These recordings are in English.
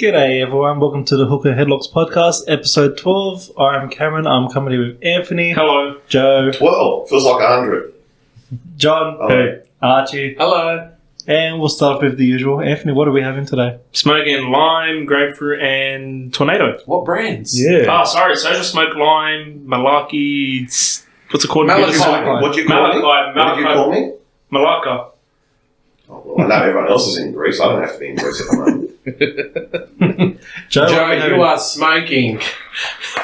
G'day everyone, welcome to the Hookah N Headlocks Podcast, episode 12. I'm Cameron, I'm coming here with Anthony. Hello. Joe. 12, feels like 100. John. Hey. Archie. Hello. And we'll start off with the usual. Anthony, what are we having today? Smoking lime, grapefruit, and tornado. What brands? Yeah. Oh, sorry. Social smoke lime, malaki. What's it called? Malachite. What do you call me? Malachite. What did you call me? Malacca. Oh, well, I know everyone else is in Greece. I don't have to be in Greece at the moment. Joe, what Joe, are we having? you are smoking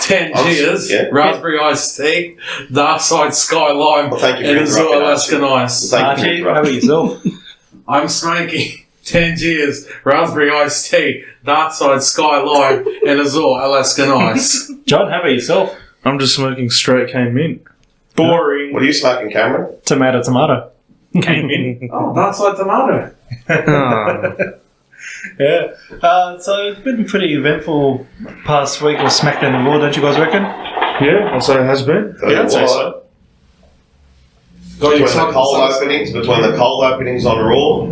Tangiers, Yeah. raspberry iced tea, dark side sky lime, Well, thank you for and Azure interrupting, Alaskan ice. Thank you for Archie, how about interrupting. yourself? I'm smoking Tangiers, raspberry iced tea, dark side sky lime, and Azure Alaskan ice. John, how about yourself? I'm just smoking straight cane mint. Boring. What are you smoking, Cameron? Tomato. Cane mint. Oh, dark side tomato. Oh. Yeah. So it's been a pretty eventful past week of Smackdown and Raw, don't you guys reckon? Yeah, I'd say it has been. Tell you I'd say what, so. Got Between you the cold openings on Raw.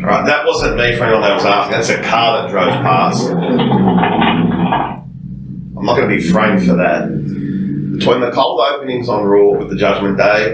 Alright, that wasn't me for anyone that was asking. That's a car that drove past. I'm not going to be framed for that. Between the cold openings on Raw with the Judgment Day,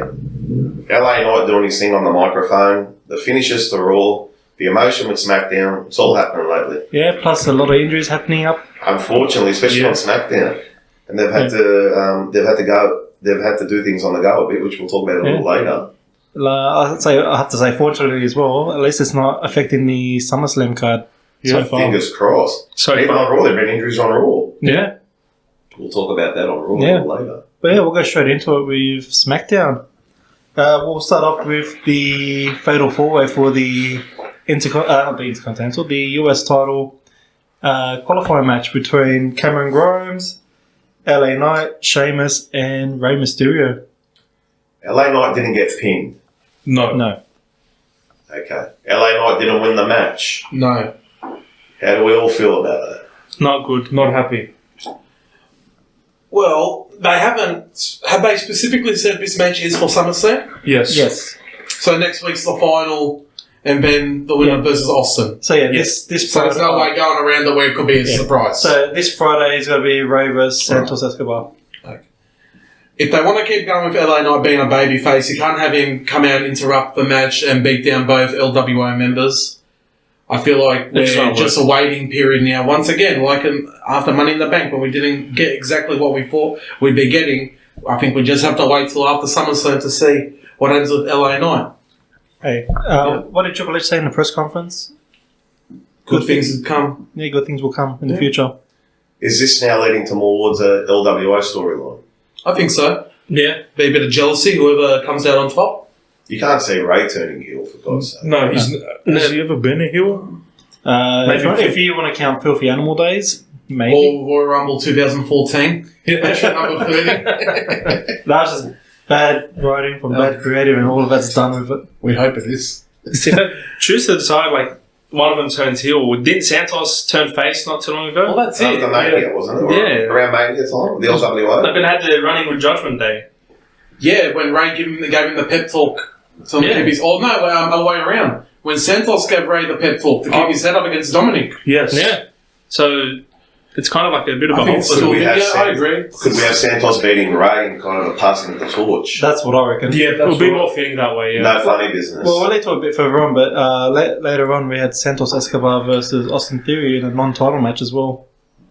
LA Knight doing his thing on the microphone, the finishes to Raw, the emotion with SmackDown, it's all happening lately. Yeah, plus a lot of injuries happening up. Unfortunately, especially Yeah. on SmackDown, and they've had to do things on the go a bit, which we'll talk about a little later. I have to say, fortunately as well, at least it's not affecting the SummerSlam card so far. Fingers crossed. So Even on Raw, there've been injuries on Raw. Yeah. We'll talk about that on Raw Yeah. a little later. But yeah, we'll go straight into it with SmackDown. We'll start off with the Fatal 4-Way for the Intercontinental, the US title qualifying match between Cameron Grimes, LA Knight, Sheamus, and Rey Mysterio. LA Knight didn't get pinned. No. Okay. LA Knight didn't win the match. No. How do we all feel about that? Not good. Not happy. Well, they haven't. Have they specifically said this match is for SummerSlam? Yes. Yes. So next week's the final, and then the winner versus Austin. So yeah, Yes. this So Friday. there's no way going around the way it could be a surprise. So this Friday is going to be Rey versus Santos Escobar. If they want to keep going with LA Knight being a babyface, you can't have him come out and interrupt the match and beat down both LWO members. I feel like It's we're not just a waiting period now. Once again, like after Money in the Bank, when we didn't get exactly what we thought we'd be getting, I think we just have to wait till after SummerSlam to see what happens with LA Knight. Hey, what did Triple H say in the press conference? Good things have come. Yeah, good things will come in the future. Is this now leading to more towards a LWO storyline? I think so. Yeah. Be a bit of jealousy, whoever comes out on top. You can't see Ray turning heel, for God's sake. No, has he ever been a heel? If you want to count Filthy Animal Days, maybe. Or Royal Rumble 2014. Match at number 30. That was just bad writing from bad creative, and all of that's done with it. We hope it is. See, if they choose to decide, like, one of them turns heel. Didn't Santos turn face not too long ago? Well, that's it. After Mania, wasn't it? Or Yeah. Around Mania time? The LWO? They've been had the running with Judgment Day. Yeah, when Ray gave him the pep talk to keep his... Oh, no, other way around. When Santos gave Ray the pep talk to keep his head up against Dominic. Yes. Yeah. So it's kind of like a bit of a think whole... so. I agree. Could we have Santos beating Ray and kind of passing the torch? That's what I reckon. Yeah, it would be more fitting that way, yeah. No funny business. Well, we'll lead to it a bit further on, but later on we had Santos Escobar versus Austin Theory in a non-title match as well.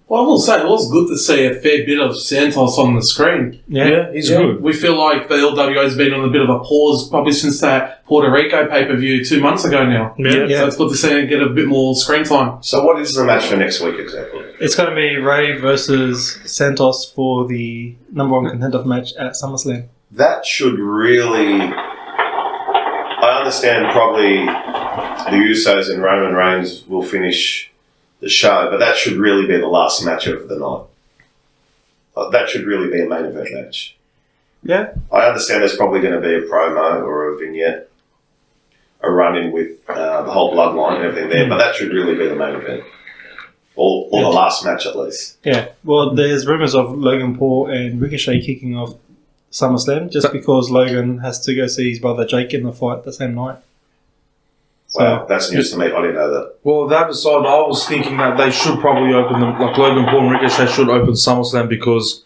Well, I will say, it was good to see a fair bit of Santos on the screen. Yeah. He's good. We feel like the LWO has been on a bit of a pause probably since that Puerto Rico pay-per-view 2 months ago now. Yeah. So it's good to see him get a bit more screen time. So what is the match for next week exactly? It's going to be Ray versus Santos for the number one contender match at SummerSlam. That should really... I understand probably the Usos and Roman Reigns will finish the show, but that should really be the last match of the night. That should really be a main event match. Yeah. I understand there's probably going to be a promo or a vignette, a run-in with the whole bloodline and everything there, but that should really be the main event. Or the last match at least. Yeah. Well, there's rumours of Logan Paul and Ricochet kicking off SummerSlam just because Logan has to go see his brother Jake in the fight the same night. Wow, that's news to me. I didn't know that. Well, that aside, I was thinking that they should probably open them, like Logan Paul and Ricochet should open SummerSlam because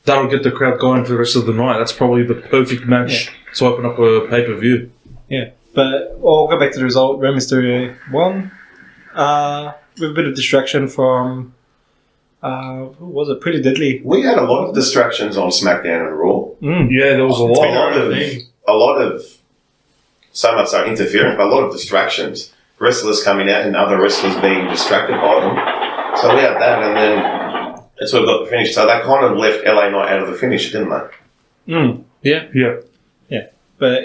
that'll get the crowd going for the rest of the night. That's probably the perfect match to open up a pay-per-view. Yeah, but I'll go back to the result. Rey Mysterio won with a bit of distraction from, who was it? Pretty Deadly. We had a lot of distractions on SmackDown and Raw. Yeah, there was a lot of so much so interference, but a lot of distractions. Wrestlers coming out and other wrestlers being distracted by them. So we had that, and then that's what got the finish. So they kind of left LA Knight out of the finish, didn't they? Yeah. But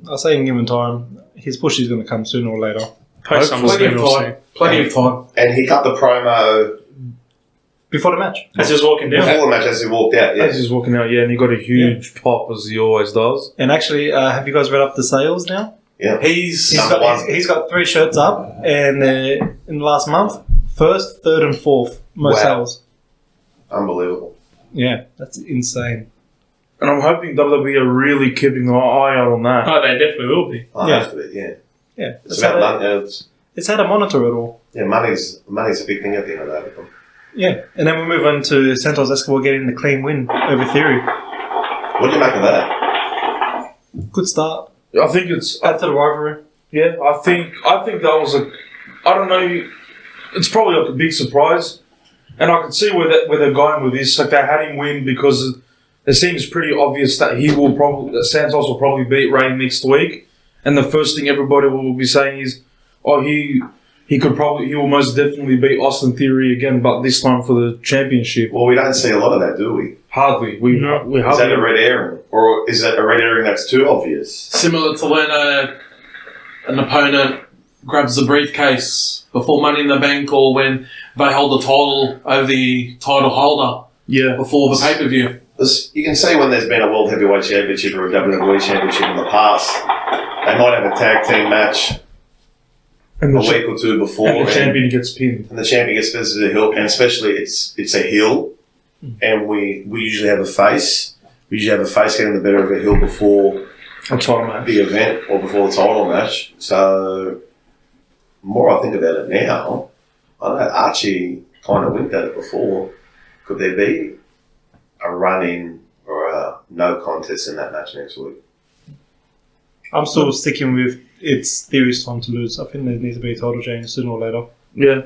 I'll say in given time, his push is going to come sooner or later. Post Plenty of time. And he cut the promo Before the match. As he was walking down. before the match as he walked out. Yeah. As he's walking out, and he got a huge pop as he always does. And actually, have you guys read up the sales now? Yeah. He's He's got 3 shirts up, and in the last month, 1st, 3rd, and 4th most sales. Unbelievable. Yeah, that's insane. And I'm hoping WWE are really keeping an eye out on that. Oh, they definitely will be. I have to be, yeah. Yeah, It's about money. It's how to monitor it all. Yeah, money's a big thing at the end of that. Yeah, and then we move on to Santos Escobar getting the clean win over Theory. What do you make of that? Good start. I think it's Add to the rivalry. Yeah, I think that was I don't know. It's probably like a big surprise, and I can see where they're going with this. Like they had him win because it seems pretty obvious that Santos will probably beat Ray next week, and the first thing everybody will be saying is, "Oh, he will most definitely beat Austin Theory again, but this time for the championship." Well, we don't see a lot of that, do we? Hardly. We hardly. Is that a red herring, or is that a red herring that's too obvious? similar to when an opponent grabs the briefcase before Money in the Bank, or when they hold the title over the title holder before the pay-per-view. You can see when there's been a World Heavyweight Championship or a WWE Championship in the past, they might have a tag team match a week or two before, and the champion gets pinned. And the champion gets pinned to the heel, and especially it's a heel, and we usually have a face. We usually have a face getting the better of a heel before a title match, the event, or before the title match. So, the more I think about it now, I know Archie kind of winked at it before. Could there be a run-in or a no contest in that match next week? I'm still sticking with it's Theory's time to lose. I think there needs to be a title change sooner or later. Yeah.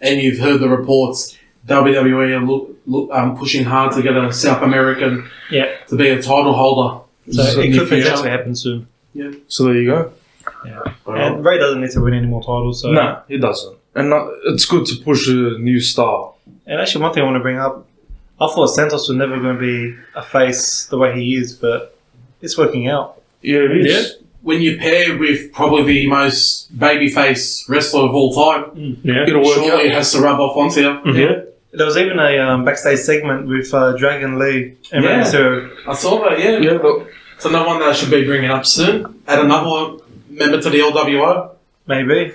And you've heard the reports, WWE are pushing hard to get a South American to be a title holder. So it could potentially happen soon. Yeah. So there you go. Yeah. And Ray doesn't need to win any more titles. So. No, he doesn't. And it's good to push a new star. And actually, one thing I want to bring up, I thought Santos was never going to be a face the way he is, but it's working out. Yeah, it is. When you pair with probably the most babyface wrestler of all time, it'll work out. Surely it has to rub off onto you. Mm-hmm. Yeah. There was even a backstage segment with Dragon Lee and Rey Mysterio. I saw that, yeah. But it's another one that I should be bringing up soon. Add another member to the LWO. Maybe.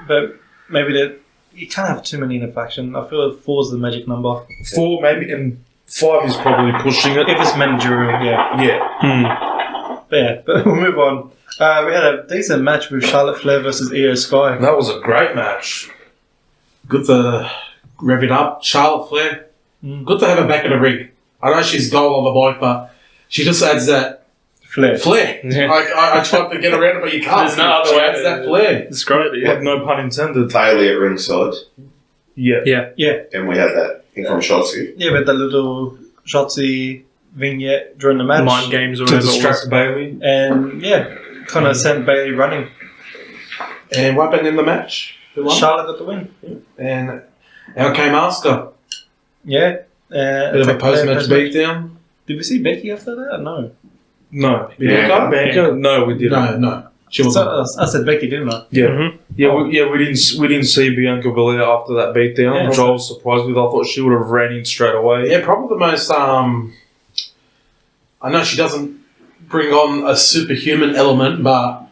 But maybe that you can't have too many in a faction. I feel like 4 is the magic number. 4 maybe, and 5 is probably pushing it. If it's managerial, but we'll move on. We had a decent match with Charlotte Flair versus Io Sky. That was a great match. Good to rev it up. Charlotte Flair. Good to have her back in the ring. I know she's gold on the bike, but she just adds that flair. Yeah. I tried to get around it, but you can't. There's no other She way adds to- that flair. It's great. Like, no pun intended. Bailey at ringside, Yeah. and we had that thing from Shotzi. Yeah, but that little Shotzi vignette during the match. Mind games or To whatever it was. distract Bailey. And kind of sent Bailey running. And what happened in the match? Who won? Charlotte got the win. And out came Asuka. Yeah. Bit of a post-match beatdown. Did we see Becky after that? No. No. Bianca? Bianca? No, we didn't. No. She was I said Becky, didn't I? Yeah. Mm-hmm. We didn't see Bianca Belair after that beatdown, which I was surprised with. I thought she would have ran in straight away. Yeah, probably the most. I know she doesn't bring on a superhuman element, but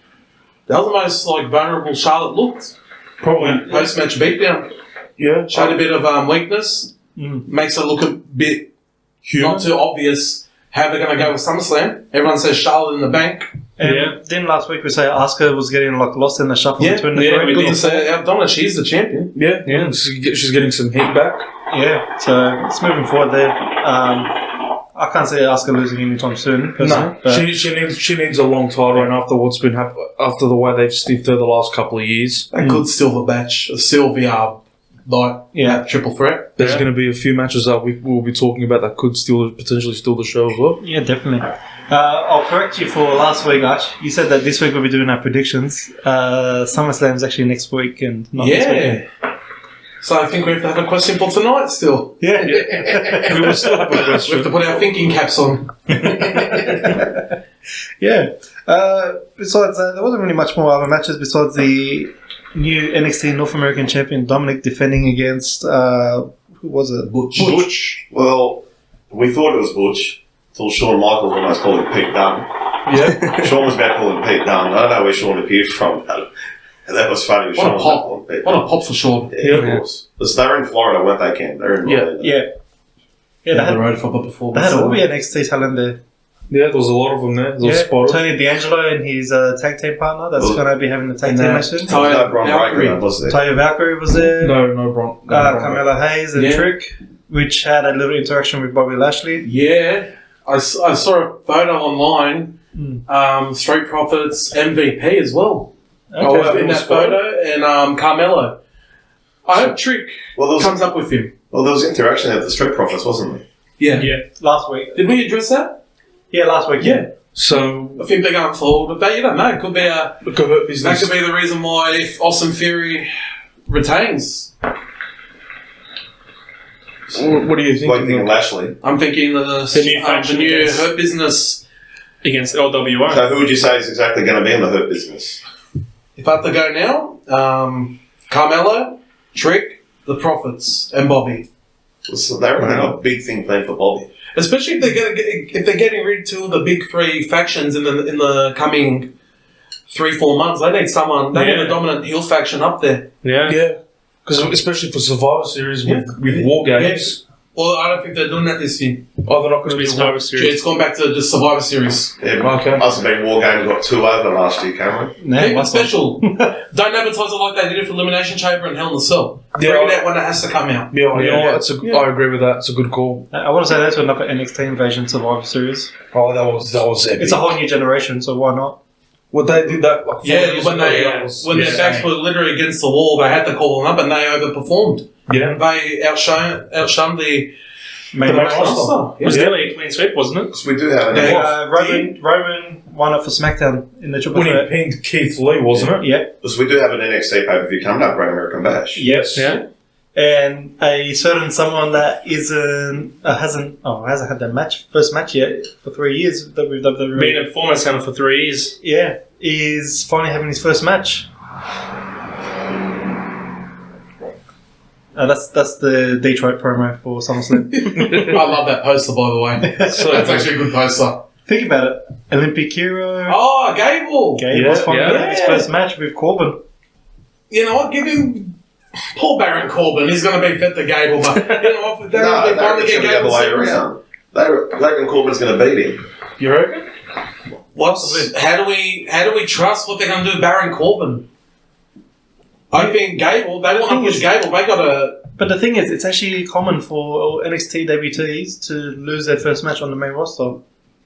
that was the most vulnerable Charlotte looked. Probably. Post-match beatdown. Yeah. Showed a bit of weakness. Makes her look a bit Human. not too obvious how they're going to go with SummerSlam. Everyone says Charlotte in the bank. And then last week we say Asuka was getting lost in the shuffle between the three. We did say Donna, she's the champion. Yeah. She's getting some heat back. Yeah, so it's moving forward there. I can't see Asuka losing anytime soon. No, she needs a long title run after what's been after the way they've stiffed her the last couple of years. A good silver match, a Sylvia triple threat. There's going to be a few matches that we'll be talking about that could potentially steal the show as well. Yeah, definitely. I'll correct you for last week, Arch. You said that this week we'll be doing our predictions. SummerSlam's actually next week and not this week. So I think we have to have a question for tonight still. Yeah. We will still have a question. We have to put our thinking caps on. Yeah. Besides that, there wasn't really much more other matches besides the new NXT North American champion Dominic defending against, who was it? Butch. Well, we thought it was Butch until Shawn Michaels almost called him Pete Dunne. Yeah. Sean was about calling him Pete Dunne. I don't know where Sean appeared from. That was funny. What a pop for Sean. Yeah, of course. Because they're in Florida, weren't they, Ken? They're in Florida. Yeah, they had road for the performance. They had all the NXT talent there. Yeah, there was a lot of them there. Tony D'Angelo and his tag team partner that's going to be having the tag team match soon. No Bron Breakker was there. Taya Valkyrie was there. No Bron. Carmella Hayes and Trick, which had a little interaction with Bobby Lashley. Yeah, I saw a photo online. Street Profits MVP as well. Okay. In that photo, and Carmelo. I hope Trick comes up with him. Well, there was interaction at the Street Profits, wasn't there? Yeah. Last week. Did we address that? Yeah, last week. Yeah. So I think they're going forward, but you don't know. It could be that could be the reason why if Austin Theory retains. What do you think? What do you think, Lashley? I'm thinking the new Hurt Business against LWO. So who would you say is exactly going to be in the Hurt Business? If I have to go now, Carmelo, Trick, the Profits, and Bobby. So they have a big thing planned for Bobby. Especially if they're getting rid of two of the big three factions in the coming 3-4 months, they need someone. They need a dominant heel faction up there. Yeah. Because especially for Survivor Series with War Games. Well, I don't think they're doing that this year. Oh, they're not going to be Survivor Series. It's gone back to the Survivor Series. Yeah, okay. Must have been War Games got 2 over last year, Cameron. Keep it special. Don't advertise it like they did it for Elimination Chamber and Hell in a Cell. Bring it out when it has to come out. Yeah, I agree with that. It's a good call. I want to say that's another NXT Invasion Survivor Series. Oh, that was epic. It's a whole new generation, so why not? Well, they did that. Like, when their backs were literally against the wall, they had to call them up, and they overperformed. Yeah, they outshined the main roster. It was nearly a clean sweep, wasn't it? Because we do have an Roman won it for SmackDown in the triple threat. When he pinned Keith Lee, wasn't it? Yeah. Because we do have an NXT pay-per-view coming up, Great American Bash. Yes. Yeah. And a certain someone that hasn't had that first match yet for 3 years that we've done. Been a former center for 3 years. Yeah, is finally having his first match. That's the Detroit promo for SummerSlam. I love that poster, by the way. So that's actually a good poster. Think about it. Olympic hero. Oh, Gable. Gable's finally having his first match with Corbin. You know what? Give him. Poor Baron Corbin, he's going to be fit to Gable, but you know what? They finally get Gable the other way around. They reckon Corbin's going to beat him. You reckon? How do we trust what they're going to do, Baron Corbin? I think Gable. They want to push Gable. They got to. But the thing is, it's actually common for NXT debutees to lose their first match on the main roster.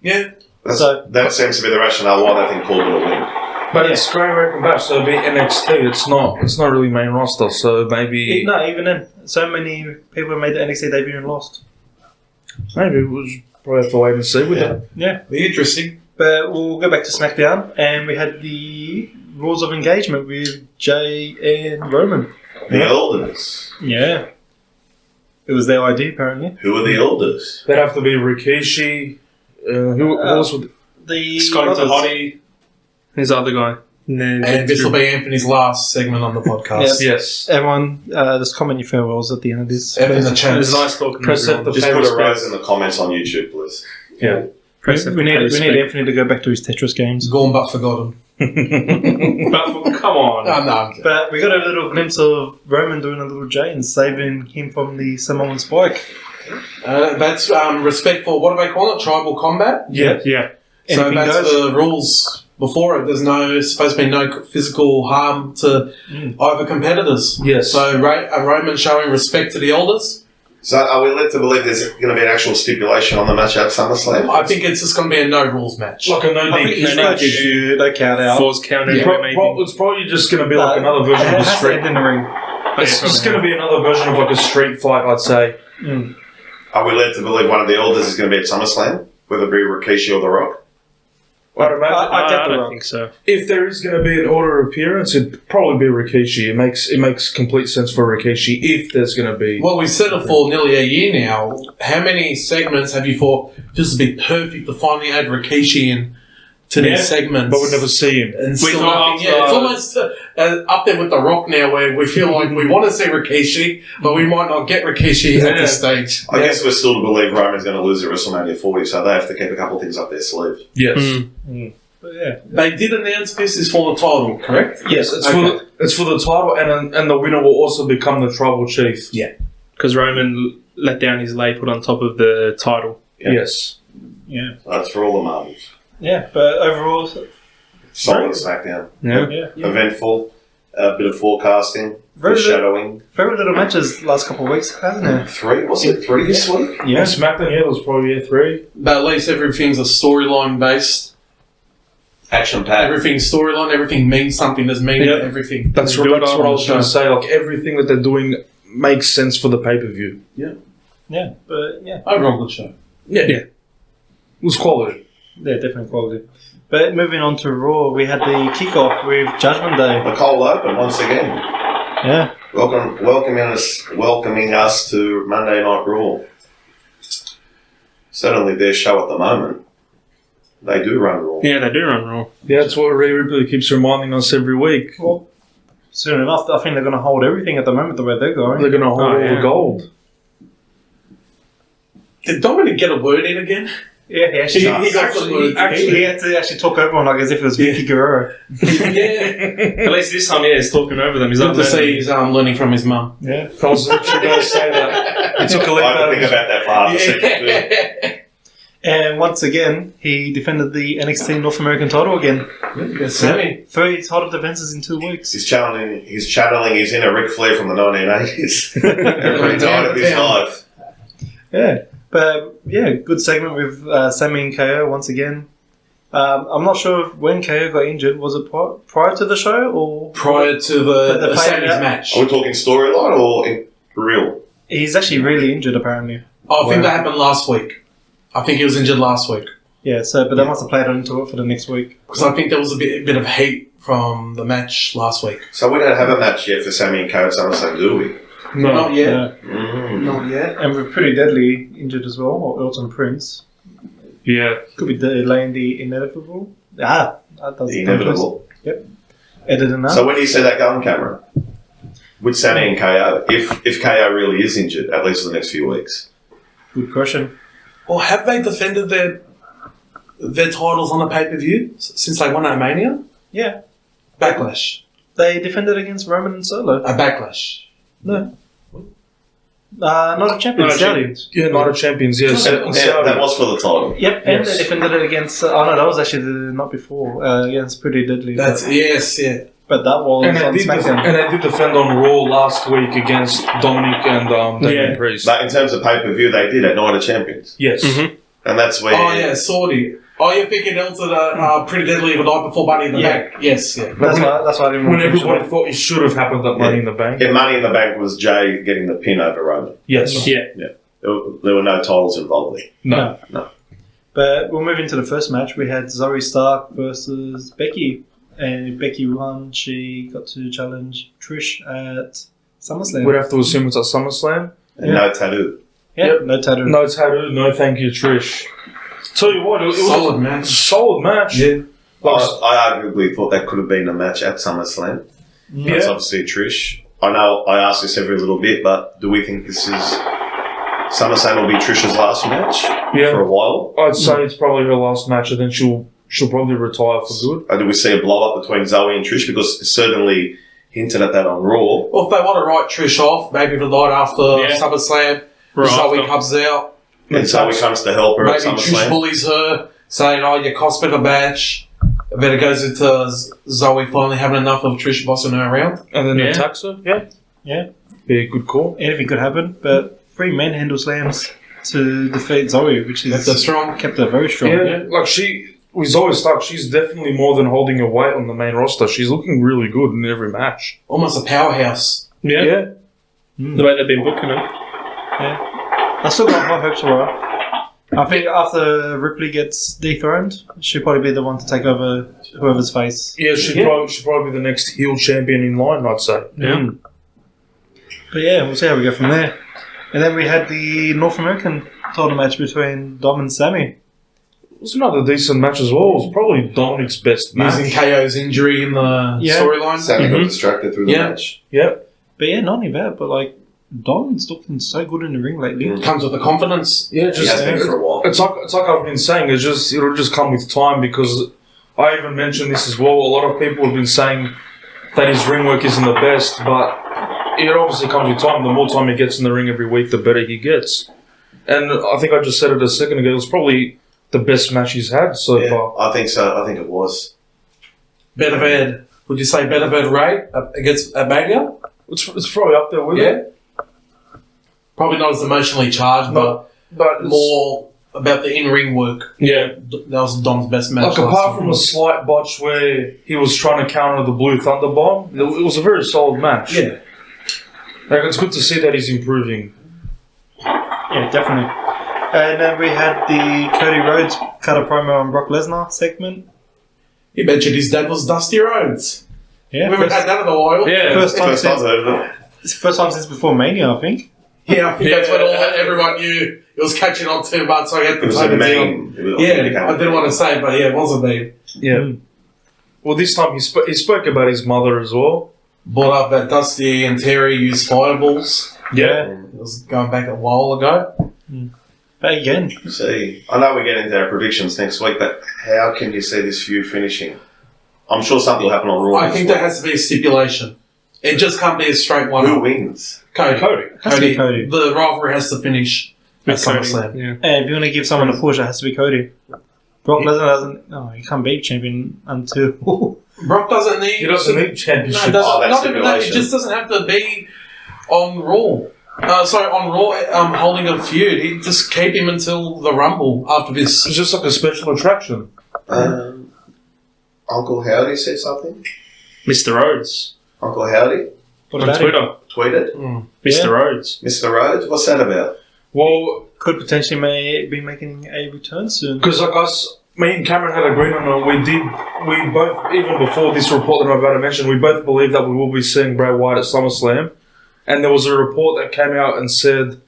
Yeah. That seems to be the rationale why they think Corbin will win. But it's Great American Bash, so it'll be NXT. It's not really main roster, so maybe... No, even then. So many people have made the NXT debut and lost. Maybe we'll probably have to wait and see with that. Yeah. Be interesting. But we'll go back to SmackDown, and we had the Rules of Engagement with Jay and Roman. The Elders. Yeah. It was their idea, apparently. Who are the Elders? They'd have to be Rikishi. Who else would... The Scotty Tahati. Who's the other guy? And this will be Anthony's last segment on the podcast. Yes. Everyone, just comment your farewells at the end of this. Everyone in the chat. It's nice talking to everyone. Just put a rose in the comments on YouTube, please. Yeah. We need Anthony to go back to his Tetris games. Gone but forgotten. But come on. No. But we got a little glimpse of Roman doing a little J and saving him from the Samoan spike. That's respect for, what do they call it? Tribal combat? Yeah. So Anything that's goes. the rules before it, there's supposed to be no physical harm to either competitors. Yes. So Roman showing respect to the elders. So are we led to believe there's going to be an actual stipulation on the match at SummerSlam? I think it's just going to be a no rules match. Like a no I think DQ no match. DQ, no count out. Force count It's anyway, maybe. it's probably just going to be like another version of It a has to street. end in the ring. It's just going to be another version of like a street fight, I'd say. Are we led to believe one of the elders is going to be at SummerSlam? Whether it be Rikishi or The Rock? I'd imagine. I get I the don't Rock. think so. If there is going to be an order of appearance, it'd probably be Rikishi. It makes complete sense for Rikishi if there's going to be. Well, we've said it for nearly a year now. How many segments have you thought this would be perfect to finally add Rikishi in to these segments? But we never see him. And We still thought nothing. Yeah, it's almost up there with The Rock now, where we feel like we want to see Rikishi, but we might not get Rikishi at this stage. I guess we're still to believe Roman's going to lose at WrestleMania 40, so they have to keep a couple of things up their sleeve. Yes. But yeah. They did announce this is for the title, correct? Yes, it's Okay. for the title, and the winner will also become the tribal chief. Because Roman let down his lay put on top of the title. Yeah. Yes. Yeah. That's for all the marbles. Yeah, but overall, Solid SmackDown. Yeah. Eventful, a bit of forecasting, Very foreshadowing. very little matches last couple of weeks, hasn't it? 3? Was it 3 this week? Yeah. SmackDown, it was probably 3. But at least everything's a storyline based. Action packed. Everything's storyline, everything means something. There's meaning to everything. That's Build what I on was the going to show. say. Like, everything that they're doing makes sense for the pay-per-view. Yeah, but yeah. Overall good show. It was quality. Yeah, definitely quality. But moving on to Raw, we had the kickoff with Judgment Day. The cold open once again. Yeah. Welcoming us to Monday Night Raw. Certainly their show at the moment. They do run Raw. Yeah, they do run Raw. Yeah, that's what Rhea Ripley keeps reminding us every week. Well, soon enough, I think they're going to hold everything at the moment the way they're going. They're going to hold all the gold. Did Dominic get a word in again? Yeah, he actually, He got some words. he had to actually talk over one like as if it was Vicky Guerrero. Yeah. At least this time, he's talking over them. He's Good not to see he's learning from his mum. Yeah. I was literally going to say that. He took a leap I had out to of think his... about that for half a second too. And once again, he defended the NXT North American title again. Yes, Sammy. 3 title defenses in 2 weeks. He's channeling his inner Ric Flair from the 1980s. Every night of his life. Yeah. But yeah, good segment with Sammy and KO once again. I'm not sure when KO got injured. Was it prior to the show or Prior to the Sammy's match. Are we talking storyline or in real? He's actually really injured apparently. I think that happened last week. I think he was injured last week. Yeah, so but they must have played into it for the next week. Because I think there was a bit of heat from the match last week. So we don't have a match yet for Sammy and KO at SummerSlam, do we? No. Not yet. Yeah. Not yet. And we're pretty deadly injured as well, or Elton Prince. Yeah. Could be delaying the inevitable. That does The inevitable. Yep. Editing that. So when do you see that go on camera? With Sammy and KO, if KO really is injured, at least for the next few weeks. Good question. Or have they defended their titles on a pay-per-view since they won at Mania? Yeah. Backlash. They defended against Roman and Solo. A backlash. No. Not a champion. Not a Saudi. champions. Yeah, Night of Champions, yes. Yeah, that was for the title. Yep, and Yes. they defended it against. Oh no, that was actually not before. Against Pretty Deadly. That's yes, yeah. But that was And on they, did SmackDown. and they did defend on Raw last week against Dominic and Damian Yeah. Priest. But in terms of pay-per-view, they did at Night of Champions. Yes. Mm-hmm. And that's where... Oh yeah, Saudi. Oh, you're thinking Elton Pretty Deadly the night before Money in the Yeah. Bank. Yes, yeah. That's why I didn't When want to finish everybody it. thought it should have happened at Money in the Bank. Yeah, Money in the Bank was Jay getting the pin over Roman. Yes. Yeah. There were no titles involved there. No. But we'll move into the first match. We had Zoe Stark versus Becky. And Becky won. She got to challenge Trish at SummerSlam. We'd have to assume it's at SummerSlam. And no tattoo. Yeah, no tattoo. No tattoo, no thank you, Trish. Tell you what, it was Solid a match. solid match. Yeah. I arguably thought that could have been a match at SummerSlam. That's obviously Trish. I know I ask this every little bit, but do we think this is... SummerSlam will be Trish's last match for a while? I'd say it's probably her last match, and then she'll probably retire for good. Or do we see a blow-up between Zoe and Trish? Because it's certainly hinted at that on Raw. Well, if they want to write Trish off, maybe the night after SummerSlam, Right Zoe after. comes out. And Zoe comes to help her Maybe at Trish SummerSlam. bullies her, saying, "Oh, you cost me the match." Then it goes into Zoe finally having enough of Trish bossing her around. And then Yeah. attacks her. Yeah. Yeah. Be a good call. Anything could happen, but 3 manhandle slams to defeat Zoe, which is Kept her strong. kept her very strong. Yeah, like with Zoe Stark, she's definitely more than holding her weight on the main roster. She's looking really good in every match. Almost a powerhouse. Yeah. The way they've been booking her. I still got high hopes for her. I think after Ripley gets dethroned, she'll probably be the one to take over whoever's face. Yeah, she'd probably be the next heel champion in line, I'd say. Yeah. But yeah, we'll see how we go from there. And then we had the North American title match between Dom and Sammy. It was another decent match as well. It was probably Dominic's best match. Using KO's injury in the storyline. Sammy got distracted through the Yeah. match. Yep. But yeah, not only that, but like Dom's looking so good in the ring lately. Comes with the confidence. Yeah, He has been for a while. It's like I've been saying. It'll just come with time because I even mentioned this as well. A lot of people have been saying that his ring work isn't the best, but it obviously comes with time. The more time he gets in the ring every week, the better he gets. And I think I just said it a second ago. It was probably the best match he's had so far. I think so. I think it was. Bedivere. Would you say Bedivere Ray against Mania? It's probably up there with it. Probably not as emotionally charged, but But more about the in-ring work. yeah. That was Dom's best match. Like last apart from week. a slight botch where he was trying to counter the Blue Thunder Bomb, it was a very solid match. Yeah. Like, it's good to see that he's improving. Yeah, definitely. And then we had the Cody Rhodes cut a promo on Brock Lesnar segment. He mentioned his dad was Dusty Rhodes. Yeah, We haven't had that in a while. Yeah. first time First time since I've heard of it. it's the first time since before Mania, I think. Yeah, I think that's when everyone knew it was catching on too much, so I had It to was tone a it down. meme. It was- Yeah, I didn't want to say, but yeah, it was a meme. Yeah. Well, this time he spoke about his mother as well. Brought up that Dusty and Terry used fireballs. Yeah. It was going back a while ago. But again, See, I know we get into our predictions next week, but how can you see this feud finishing? I'm sure something will happen on Raw. I this think week. there has to be a stipulation. It just can't be a straight one. Who wins? Cody. has to be Cody. The rivalry has to finish at With Cody. SummerSlam. Yeah. And if you want to give someone a push, it has to be Cody. Brock Lesnar doesn't. No, he can't be champion until. Brock doesn't need. He doesn't need No, championship. it doesn't, Oh, that not even that. It stipulation. just doesn't have to be on Raw. On Raw, holding a feud. He just keep him until the Rumble after this. It's just like a special attraction. Uncle Howdy said something. Mr. Rhodes. Uncle Howdy What On about Twitter. tweeted. Mr. Yeah. Rhodes. Mr. Rhodes, what's that about? Well, Could potentially be making a return soon. because like me and Cameron had agreed on it. We both, even before this report that I'm about to mention, we both believe that we will be seeing Bray Wyatt at SummerSlam. And there was a report that came out and said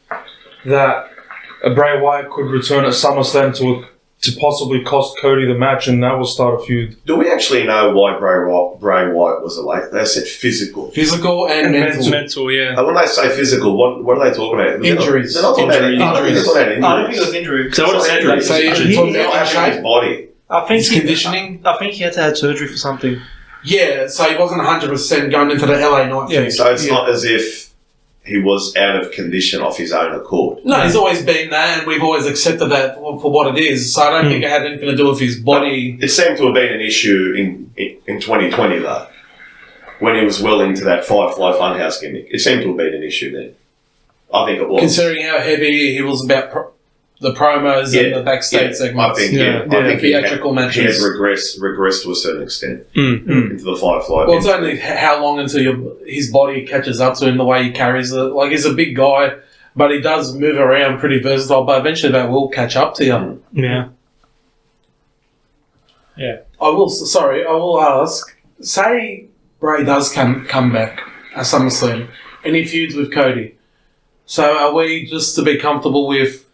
that Bray Wyatt could return at SummerSlam to possibly cost Cody the match, and that will start a feud. Do we actually know why Bray Wyatt was late? They said physical. Physical and mental. Mental, yeah. And when they say physical, what are they talking about? Injuries. They're not talking about Injuries. injuries. I don't think they're talking about I don't think it was injuries. injury. So what is injury? So you're He- talking They're about not in having his shape? body. I think His conditioning? I think he had to have surgery for something. Yeah, so he wasn't 100% going into the LA night Yeah. feud. So it's not as if he was out of condition off his own accord. No, he's always been that, and we've always accepted that for what it is. So I don't think it had anything to do with his body. It seemed to have been an issue in 2020 though, when he was well into that Firefly Funhouse gimmick. It seemed to have been an issue then. I think it was. Considering how heavy he was about the promos and the backstage segments. I think Yeah. I think he had Theatrical regressed to a certain extent into the Firefly. Well, it's only how long until his body catches up to him, the way he carries it. Like, he's a big guy, but he does move around pretty versatile, but eventually that will catch up to you. Yeah. I will ask, say Bray does come back at SummerSlam, and he feuds with Cody. So are we just to be comfortable with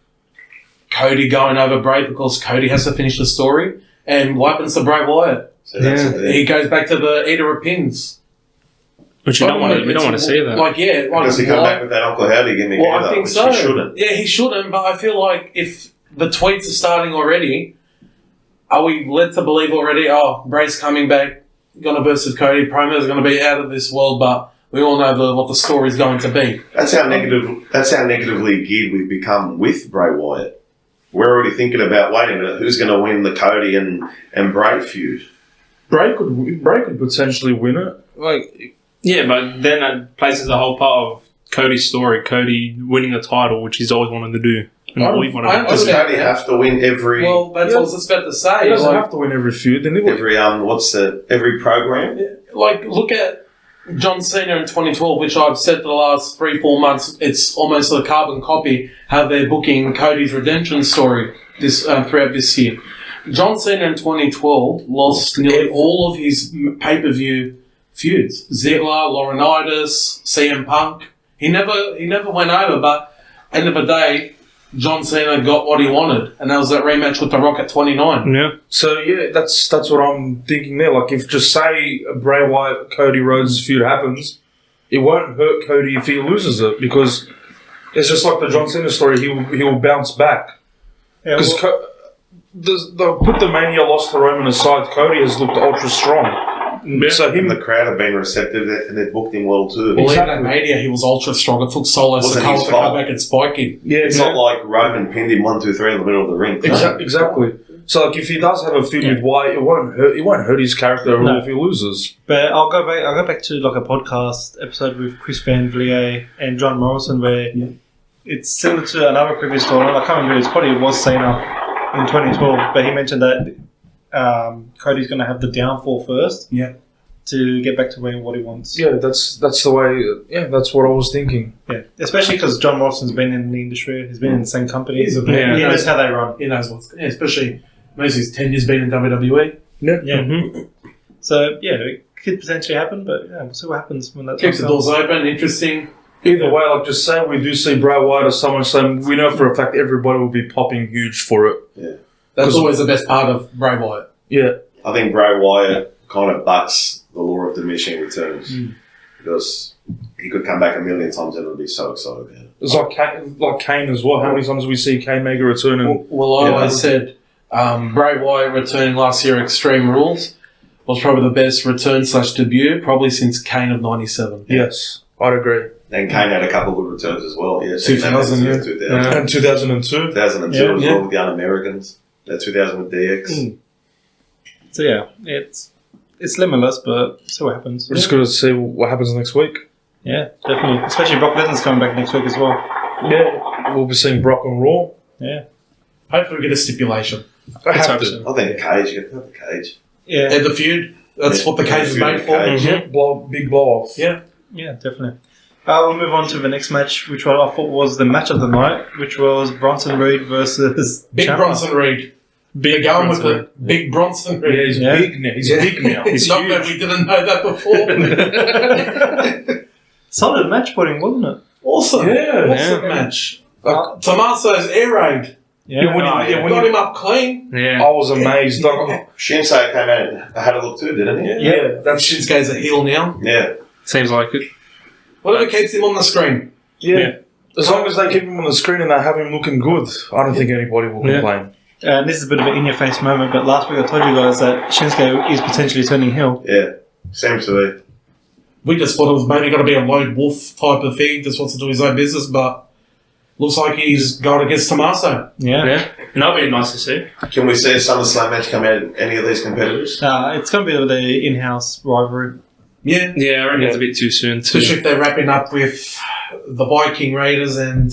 Cody going over Bray because Cody has to finish the story? And what happens to Bray Wyatt? So that's the thing. He goes back to the Eater of Pins. Which we don't want to see that. Does he come back with that Uncle Howdy gimmick Well, either, I think which so. he shouldn't. Yeah, he shouldn't, but I feel like if the tweets are starting already, are we led to believe already, Bray's coming back, going to versus Cody, promos are going to be out of this world, but we all know what the story's going to be. That's how negatively geared we've become with Bray Wyatt. We're already thinking about, wait a minute, who's going to win the Cody and Bray feud? Bray could potentially win it. Like, Yeah, but then that places the whole part of Cody's story. Cody winning the title, which he's always wanted to do. And we wanted to Does do. Cody have to win every Well, that's what I was just about to say. he doesn't Like, have to win every feud. Then every program? like, look at John Cena in 2012, which I've said for the last 3-4 months, it's almost a carbon copy how they're booking Cody's redemption story this throughout this year. John Cena in 2012 lost nearly all of his pay-per-view feuds. Ziggler, Laurinaitis, CM Punk. He never went over, but end of the day, John Cena got what he wanted, and that was that rematch with The Rock at 29. Yeah. So yeah, that's what I'm thinking there. Like, if just say Bray Wyatt Cody Rhodes feud happens, it won't hurt Cody if he loses it, because it's just like the John Cena story. He will bounce back because put the Mania loss to Roman aside, Cody has looked ultra strong. Yeah. So And the crowd have been receptive, and they've booked him well too. Well, Exactly. even at Mania, he was ultra strong. It took Solo Wasn't Sikoa his to fault. come back and spike him. yeah, It's not like Roman pinned him 1, 2, 3 in the middle of the ring. exactly. So like, if he does have a feud with Wyatt, it won't hurt his character at all if he loses. But I'll go back to like a podcast episode with Chris Van Vliet and John Morrison where it's similar to another previous tournament. I can't remember. It was Cena in 2012, but he mentioned that Cody's going to have the downfall first. Yeah. To get back to what he wants. Yeah, that's the way. Yeah, that's what I was thinking. Yeah, especially because John Morrison's been in the industry. He's been in the same company. He's a He vet. knows how they run. He knows what's... Yeah, especially most of his 10 years been in WWE. Yeah. Yeah. So, yeah, it could potentially happen, but yeah, we'll see what happens when that Keeps the comes. doors open, interesting. Either way, like, just say we do see Bray Wyatt or someone, so we know for a fact everybody will be popping huge for it. Yeah. That's always the best part of Bray Wyatt. Yeah. I think Bray Wyatt kind of bucks the law of diminishing returns because he could come back a million times and it would be so excited about it. It's like Kane as well. How many times do we see Kane Mega return? And Well, I always said Bray Wyatt returning last year at Extreme Rules was probably the best return/debut probably since Kane of 97. yes, I'd agree. And Kane had a couple of good returns as well. Yeah, 2000, yeah. 2000. And 2002. 2002 as well with the Un-Americans. 2000 with DX. So, yeah, it's limitless, but see what happens. We're just going to see what happens next week. Yeah, definitely. Especially Brock Lesnar's coming back next week as well. Yeah, we'll be seeing Brock on Raw. Yeah. Hopefully we get a stipulation. I have hope to. so. I think Cage. You have a Cage. Yeah. And the feud, that's Yeah, what the cage is feud made with for. Cage. Big blow off. Yeah. Yeah, definitely. We'll move on to the next match, which I thought was the match of the night, which was Bronson Reed versus Big Ciampa. Bronson Reed. They're going with the Big Bronson Reed. Yeah, he's Yeah. big now. He's big now. It's not that we didn't know that before. Solid match putting, wasn't it? Awesome. Yeah. Awesome match. Tommaso's air raid. Yeah. Got him up clean. Yeah. I was amazed. Shinsuke came out and had a look too, didn't he? Yeah, That's Shinsuke's a heel now. Yeah. Seems like it. Whatever keeps him on the screen. yeah. As long as they keep him on the screen and they have him looking good, I don't think anybody will Yeah. complain. And this is a bit of an in-your-face moment, but last week I told you guys that Shinsuke is potentially turning heel. Yeah. Seems to be. We just thought it was maybe going to be a lone wolf type of thing, just wants to do his own business, but looks like he's going against Tommaso. Yeah. Yeah. And that'll be nice to see. Can we see a SummerSlam match come out of any of these competitors? It's going to be the in-house rivalry. Yeah. Yeah, I reckon it's a bit too soon too. Especially if they're wrapping up with the Viking Raiders and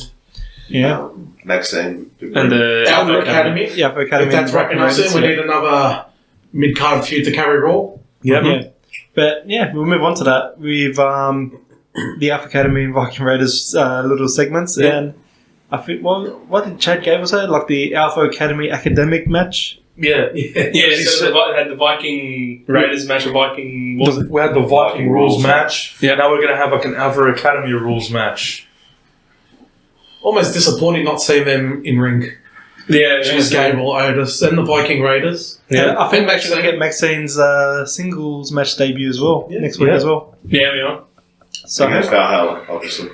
Yeah. Maxine. And the Alpha Academy. Yeah, for Academy. If that's wrapping up soon, we need another mid-card feud to carry Raw. Yeah. But yeah, we'll move on to that with the Alpha Academy and Viking Raiders little segments. Yeah. And I think, what did Chad Gable say? Like the Alpha Academy academic match? Yeah. Yeah, so they had the Viking Raiders match, a Viking. We had the Viking rules match. Yeah. Now we're going to have like an Alpha Academy rules match. Almost disappointing not seeing them in ring. Yeah, She's Gable, Otis, and the Viking Raiders. Yeah, I think And actually going to get Maxine's singles match debut as well next week as well. Yeah, we are. So Against Valhalla, obviously.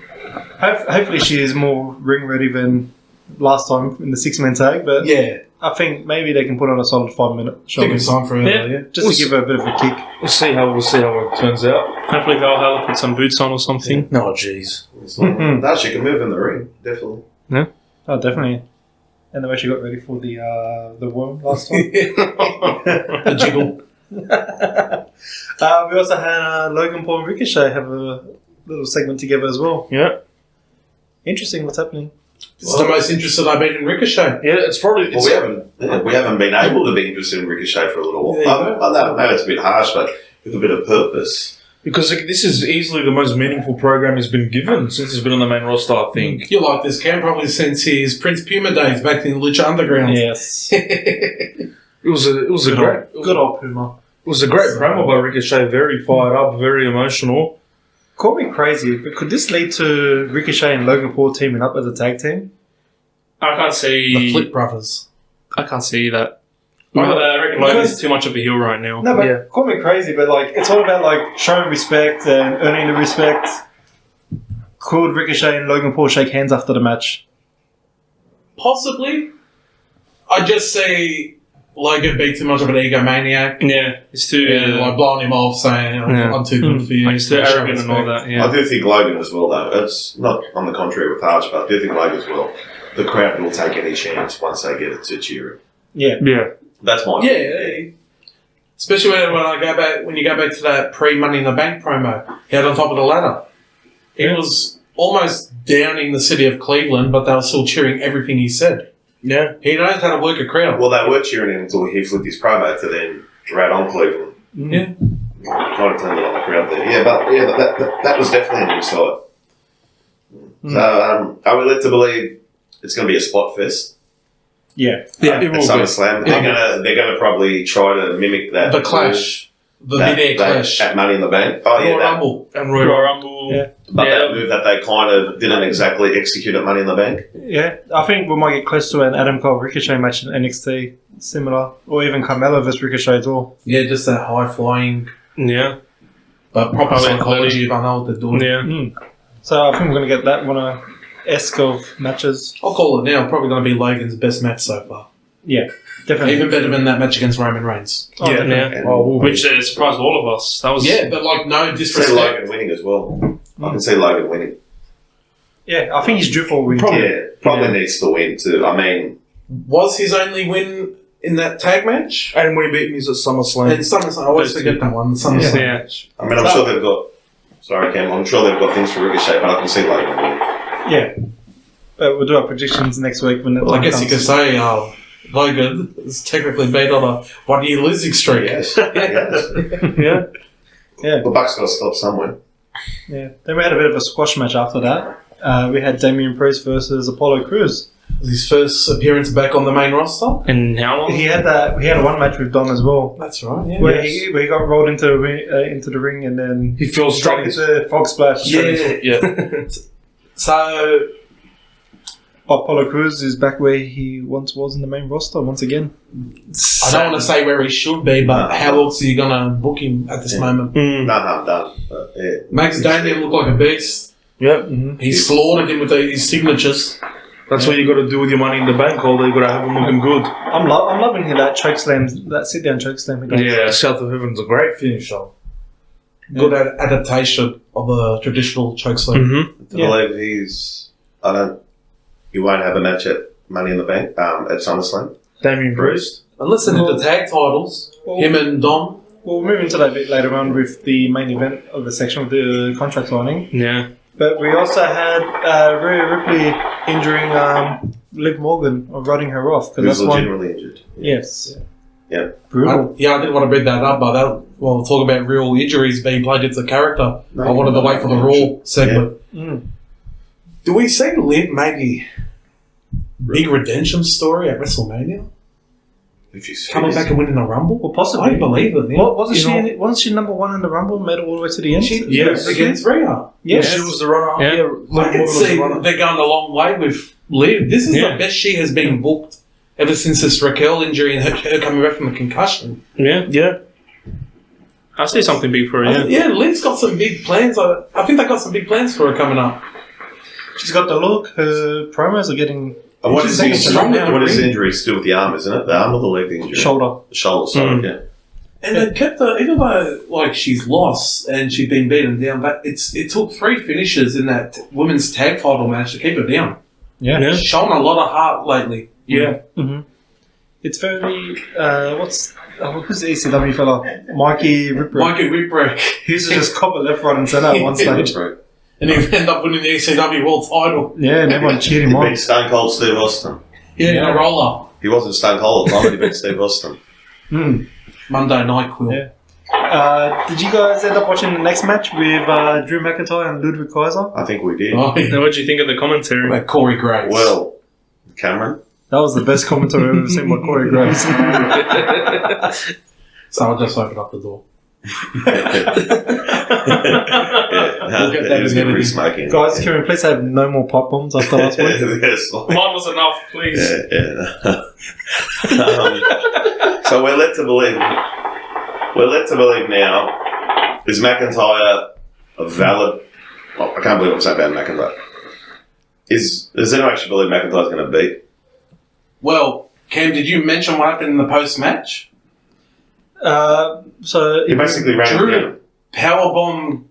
hopefully she is more ring ready than last time in the 6-man tag. But Yeah. I think maybe they can put on a solid 5-minute show Taking time for her, Yeah. just to give her a bit of a kick. We'll see how it turns out. Hopefully Valhalla put some boots on or something. No, jeez. No, she can move in the ring, definitely. Oh, definitely. And the way she got ready for the worm last time. The jiggle. We also had Logan Paul and Ricochet have a little segment together as well. Yeah. Interesting what's happening. It's the most interested I've been in Ricochet. Yeah, it's probably... Well, we haven't been able to be interested in Ricochet for a little while. Yeah, I know it's a bit harsh, but with a bit of purpose. Because this is easily the most meaningful program he's been given since he's been on the main roster, I think. You like this, Cam, probably since his Prince Puma days back in Lucha Underground. Yes. It was a Good old Puma. It was a great promo by Ricochet, very fired up, very emotional. Call me crazy, but could this lead to Ricochet and Logan Paul teaming up as a tag team? I can't see. The Flip Brothers. I can't see that. I reckon Logan's too much of a heel right now. No, but call me crazy, but like it's all about like showing respect and earning the respect. Could Ricochet and Logan Paul shake hands after the match? Possibly. I just say Logan being too much of an egomaniac. Yeah, he's too like blowing him off, saying I'm too good for you. Like, he's too arrogant and all that. Yeah, I do think Logan as well, though. It's not on the contrary with Archie, but I do think Logan as well. The crowd will take any chance once they get it to cheering. Yeah. That's my Yeah. Especially when you go back to that pre-Money in the Bank promo, he had on top of the ladder. He was almost downing the city of Cleveland, but they were still cheering everything he said. Yeah. He knows how to work a crowd. Well, they were cheering him until he flipped his promo to then rat on Cleveland. Yeah. Kind of turned it on the crowd there. But that was definitely an insight. So, are we led to believe it's going to be a spot fest? Yeah. Yeah, At SummerSlam. They're going to probably try to mimic that. The clash. The mid-air clash. At Money in the Bank. Oh, yeah. Royal Rumble. And Royal Rumble. Yeah. But that move that they kind of didn't exactly execute at Money in the Bank. Yeah. I think we might get close to an Adam Cole Ricochet match in NXT. Similar. Or even Carmella versus Ricochet as well. Yeah, just that high-flying, Yeah. but proper psychology if I know what they're doing. Yeah. So I think we're going to get that one esque of matches. I'll call it now. Probably going to be Logan's best match so far. Yeah. Definitely. Even better than that match against Roman Reigns. Oh, definitely. Which surprised all of us. That was But like no I can see disrespect. Logan winning as well. I can see Logan winning. Yeah, I think he's due for a win. Probably needs to win too. I mean, Was his only win in that tag match? And when he beat me at SummerSlam. And SummerSlam, I always forget that one. The SummerSlam Yeah. match. I'm sure they've got. Sorry, Cam. I'm sure they've got things for Ricochet, but I can see Logan winning. Yeah. We'll do our predictions next week when Well, I guess you could say Logan is technically been on a 1 year losing streak. Yes. Yeah. Yeah. The Bucks got to stop somewhere. Yeah. Then we had a bit of a squash match after that. We had Damian Priest versus Apollo Crews. His first appearance back on the main roster. And how long? He had one match with Dom as well, That's right. Yeah. where he got rolled into the ring and then He feels straight into Fog Splash. Yeah. So Apollo Crews is back where he once was in the main roster once again. I don't want to say where he should be, but how else are you going to book him at this moment? No harm done. But, yeah. Makes Damian look like a beast. Yep. He slaughtered him with his signatures. That's what you got to do with your Money in the Bank holder. You got to have them looking good. I'm loving that choke slam, that sit down choke slam. Yeah, South of Heaven's a great finisher. Good adaptation of a traditional chokeslam. Mm-hmm. I believe he won't have a match at Money in the Bank at SummerSlam. Damian Priest. Unless they did the tag titles, him and Dom. We'll move into that a bit later on with the main event of the section of the contract signing. Yeah. But we also had Rhea Ripley injuring Liv Morgan or writing her off. Who's legitimately injured. Yes. Yeah. Brutal. I didn't want to bring that up, but we'll talk about real injuries being played into the character. I wanted to wait for the Raw segment. Do we see Liv maybe big redemption story at WrestleMania? If she's Coming back and winning the Rumble? Well, possibly. I believe it. Yeah. Wasn't she number one in the Rumble, made it all the way to the end? Yes. Against Rhea. Yes. She was the runner. Yeah. I can see they're going a long way with Liv. This is the best she has been booked ever since this Raquel injury and her coming back from a concussion. Yeah. Yeah. I see something big for her. Yeah, Liv's got some big plans. I think they got some big plans for her coming up. She's got the look. Her promos are getting... And what is strong his injury still with the arm, isn't it? The arm or the leg injury? Shoulder. The shoulder, sorry, yeah. And they kept her, even though she's lost and she's been beaten down, but it took 3 finishes in that women's tag title match to keep her down. Yeah. She's shown a lot of heart lately. Yeah. Mm-hmm. It's very... who's the ECW fella? Mikey Whipwreck. Mikey Whipwreck. He used to just cop it left, right, and centre at one stage. And he ended up winning the ECW World title. Yeah, and everyone cheered him He on. beat Stone Cold Steve Austin. Yeah, in a roller. He wasn't Stone Cold at the time, but he beat Steve Austin. Monday Night Quill. Yeah. Did you guys end up watching the next match with Drew McIntyre and Ludwig Kaiser? I think we did. Oh, yeah. Now, what do you think of the commentary? About Corey Graves. Well, Cameron. That was the best commentary I've ever seen by Corey Graves. So I'll just open up the door. We'll get that was in pretty editing. smoking. Guys, can we please have no more pop bombs after last week? Yes. One was enough, please. Yeah. So we're led to believe now, is McIntyre a valid... Oh, I can't believe I'm saying about McIntyre. Does anyone actually believe McIntyre's going to beat? Well, Cam, did you mention what happened in the post-match? So He basically ran Drew him down. powerbomb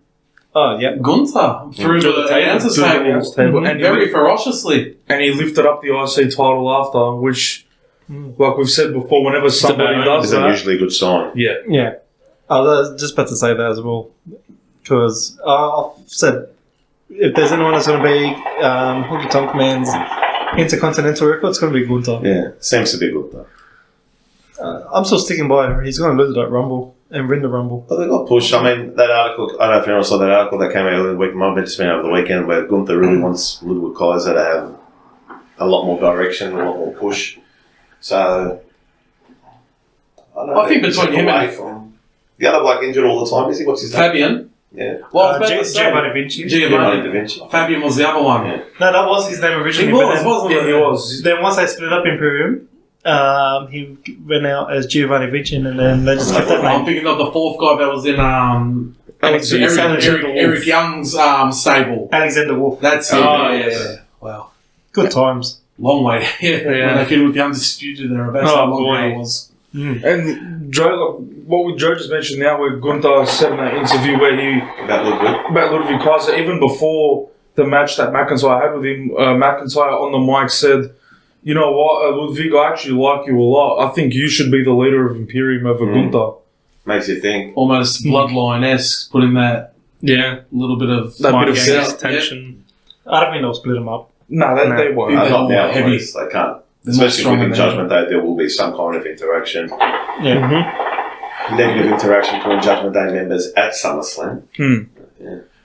oh yeah, Gunther through Through the the table. announcer's Through the table. announcer's table. And Very ferociously. And he lifted up the IC title after, which, like we've said before, whenever somebody bad does Isn't that, usually a good sign. yeah. I was just about to say that as well, because I've said if there's anyone that's going to be Honky Tonk Man's Intercontinental record, it's going to be Gunther. Yeah, seems to be good though. I'm still sticking by him. He's going to lose that Rumble and win the Rumble. But they got pushed. I mean, that article, I don't know if anyone saw that article that came out earlier in the week, might have just been over the weekend, where Gunther really wants Ludwig Kaiser to have a lot more direction, a lot more push. So, I don't know. I think between him and the other bloke injured all the time, is he? What's his name? Fabian. Yeah. Well, I was about to say, Giovanni Vinci. Giovanni Da Vinci. Fabian was the other one. Yeah. No, that was his name originally. He but was, then- wasn't yeah, it? he was. Then once they split up Imperium, he went out as Giovanni Vinci, and then they just kept that I'm name. thinking of the fourth guy that was in Alexander Eric Wolf. Young's stable. Alexander Wolf. That's it. Oh, yeah. Wow. Good times. Long way. Yeah. When they came with the Undisputed there, that's how long ago it was. And Joe, like, what Joe just mentioned now, where Gunther said in that interview where he About Ludwig. about Ludwig Kaiser, even before the match that McIntyre had with him, McIntyre on the mic said, "You know what, Ludwig, I actually like you a lot. I think you should be the leader of Imperium over Gunther." Makes you think. Almost bloodline-esque, putting that Yeah. little bit of That Mind bit of games, sound. tension. I don't think they'll split them up. No, they won't. Yeah. Not now, heavy. heavy. They can't. They're more Especially stronger within than Judgment Day, there will be some kind of interaction. Yeah. Negative interaction between Judgment Day members at SummerSlam.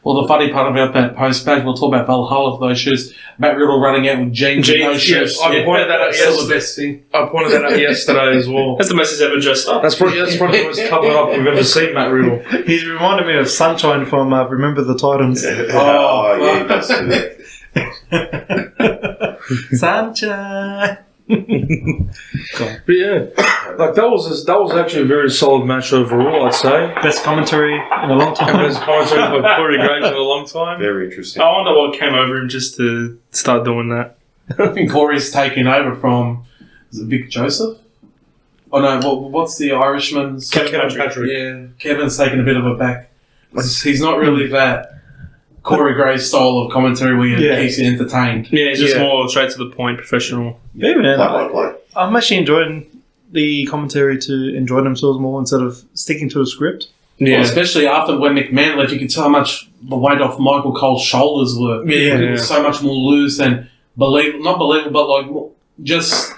Well, the funny part about that post-match, we'll talk about Valhalla for those shoes. Matt Riddle running out with jeans and no Jeans, shoes. yes, I pointed that out That's still yesterday. the best thing. I pointed that out yesterday as well. That's the most he's ever dressed up. That's probably the most covered up we've ever seen, Matt Riddle. He's reminded me of Sunshine from Remember the Titans. Oh, yeah, he does do that. Sunshine. But yeah, like that was actually a very solid match overall, I'd say. Best commentary in a long And time. there's commentary by Corey Graves in a long time. Very interesting. I wonder what came over him just to start doing that. I think Corey's taking over from, is it Vic Joseph? Oh no, what's the Irishman's? Kevin Patrick. Yeah, Kevin's taking a bit of a back. He's not really that Corey Graves style of commentary where he Yeah. keeps you entertained. Yeah, it's just Yeah. more straight to the point, professional. Yeah, man. Play. I'm actually enjoying the commentary to enjoy themselves more instead of sticking to a script. Yeah. Well, especially after when McMahon left, you could tell how much the weight off Michael Cole's shoulders were. Yeah. It was so much more loose and not believable, but like just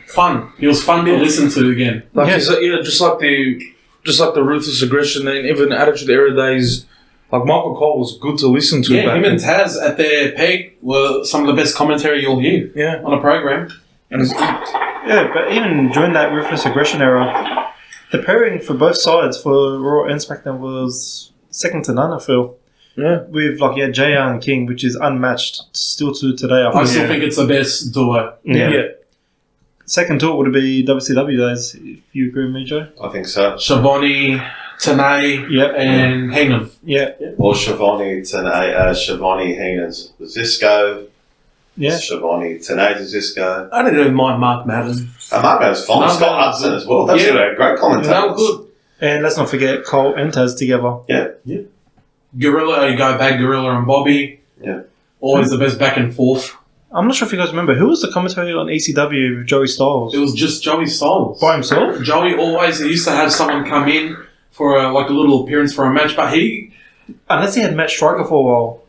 fun. He was fun to listen to again. Like Yeah. just like the ruthless aggression and even Attitude Era days. Like Michael Cole was good to listen to. Yeah, back him and then. Taz at their peak were some of the best commentary you'll hear Yeah, on a program. and it's, Yeah, but even during that Ruthless Aggression era, the pairing for both sides for Raw and SmackDown was second to none, I feel. yeah. With JR and King, which is unmatched still to today. I I think. still think it's the best duo. Yeah. Second to it would be WCW days, if you agree with me, Joe. I think so. Schiavone, Tenay, Yep. and Heenan. Yeah. Or Schiavone, Schiavone, Heenan's Zisco. Yeah. Schiavone, Tenay, Zisco. I don't even mind Mark Madden. Mark Madden's fine. Mark Scott Madden's Hudson as well. That's Yeah. a great commentator. No good. And let's not forget Cole and Taz together. Gorilla, you go back, Gorilla and Bobby. Yeah. Always the best back and forth. I'm not sure if you guys remember, who was the commentator on ECW with Joey Styles? It was just Joey Styles. By himself? Joey always used to have someone come in for a little appearance for a match, but Unless he had Matt Striker for a while.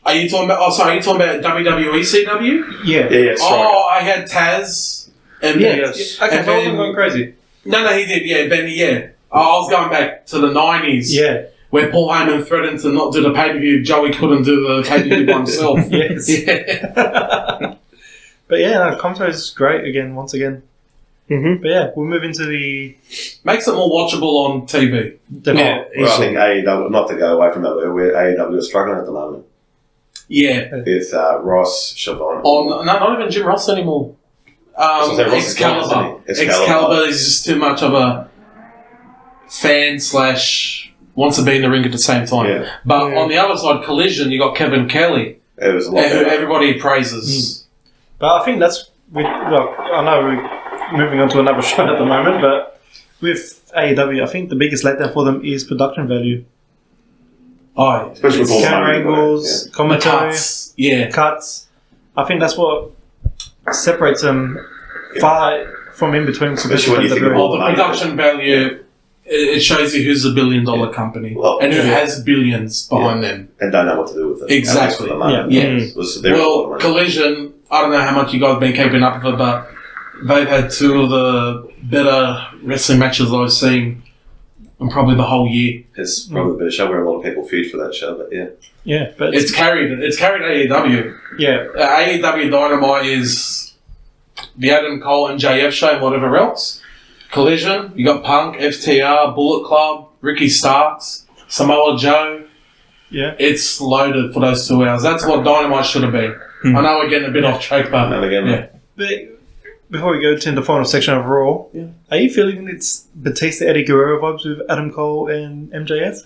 Are you talking about WWE CW? Yeah. Yeah, I had Taz and Yeah. Yes. Okay, And so I then- wasn't going crazy. No, he did, yeah, Benny, yeah. I was going back to the 90s. Yeah. Where Paul Heyman threatened to not do the pay-per-view, Joey couldn't do the pay-per-view by himself. Yes. Yeah. But yeah, commentary is great again, once again. Mm-hmm. But yeah, we'll move into the... Makes it more watchable on TV. Yeah, Well, I think AEW, not to go away from that, where AEW is struggling at the moment Yeah. with Ross, Siobhan. Not even Jim Ross anymore. So Ross is gone, Excalibur. isn't he? Excalibur is just too much of a fan / wants to be in the ring at the same time. Yeah. But on the other side, Collision, you got Kevin Kelly, It was a lot who better. everybody praises. But I think that's... I know we're moving on to another show at the moment, but with AEW, I think the biggest letdown for them is production value. Oh, Especially with all the Camera money they've got, angles, the commentary, cuts. Yeah. cuts. I think that's what separates them far from in between. Especially when you think of Well, all the money. production value, it shows you who's a billion-dollar company Well, and who yeah. has billions behind them. And don't know what to do with it. Exactly. At least for the money. Yeah. It was- there was a lot of Well, money. Collision, I don't know how much you guys have been keeping up with it, but they've had two of the better wrestling matches I've seen in probably the whole year. It's probably a better show where a lot of people feud for that show, but yeah. Yeah, but It's carried AEW. yeah, AEW Dynamite is the Adam Cole and JF show and whatever else. Collision, you got Punk, FTR, Bullet Club, Ricky Starks, Samoa Joe. yeah. It's loaded for those 2 hours. That's what Dynamite should have been. I know we're getting a bit off track, but And again, yeah. But before we go to the final section of Raw, are you feeling it's Batista Eddie Guerrero vibes with Adam Cole and MJF?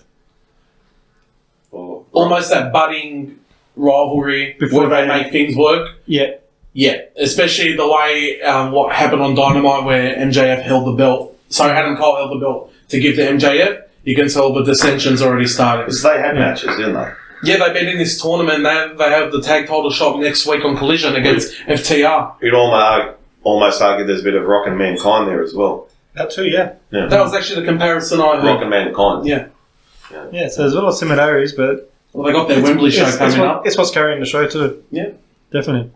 well, Almost that budding rivalry Before where they they- make things work. Yeah, Yeah, especially the way what happened on Dynamite where MJF held the belt. So Adam Cole held the belt to give to MJF. You can tell the dissensions already started. because they had matches, didn't they? Yeah, they've been in this tournament. They have the tag title shot next week on Collision against FTR. You'd almost argue there's a bit of Rock and Mankind there as well. that too, yeah. Yeah. That was actually the comparison I Rock heard. and Mankind. Yeah. Yeah, so there's a lot of similarities, but Well, they got their Wembley show coming up. it's what's carrying the show too. Yeah. Definitely.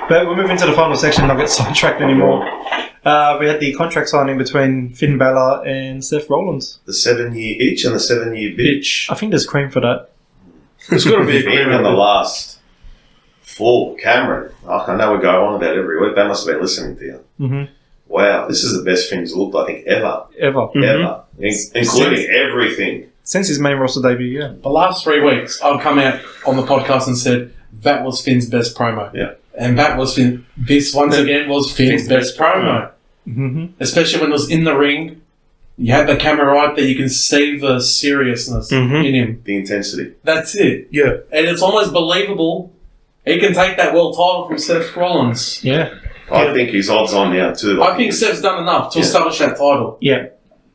But we'll move into the final section, not get sidetracked anymore. We had the contract signing between Finn Balor and Seth Rollins. The 7-year itch and the 7-year bitch. I think there's cream for that. It's got to be a Being in the last 4, Cameron. I know we go on about every week. They must have been listening to you. Mm-hmm. Wow, this is the best Finn's looked, I think, ever. Ever. Ever. Including everything. Since his main roster debut, yeah. The last 3 weeks, I've come out on the podcast and said that was Finn's best promo. Yeah. And that was Finn. This, once again, was Finn's best promo. Mm-hmm. Especially when it was in the ring. You had the camera right there, you can see the seriousness Mhm. in him. The intensity. That's it. Yeah. And it's almost believable. He can take that world title from Seth Rollins. Yeah. I think he's odds on now, too. I think Seth's done enough to Yeah. establish that title. Yeah.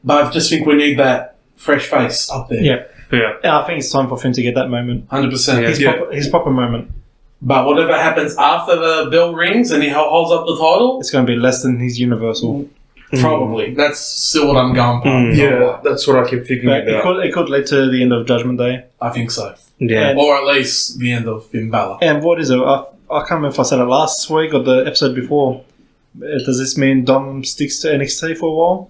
But I just think we need that fresh face up there. Yeah. Yeah. And I think it's time for Finn to get that moment. 100%. Yeah. His proper moment. But whatever happens after the bell rings and he holds up the title, It's going to be less than his Universal. probably. That's still what I'm going for. Yeah, that's what I kept thinking But about. it could lead to the end of Judgment Day. I think so. Yeah. Or at least the end of Finn Balor. And what is it? I can't remember if I said it last week or the episode before. Does this mean Dom sticks to NXT for a while?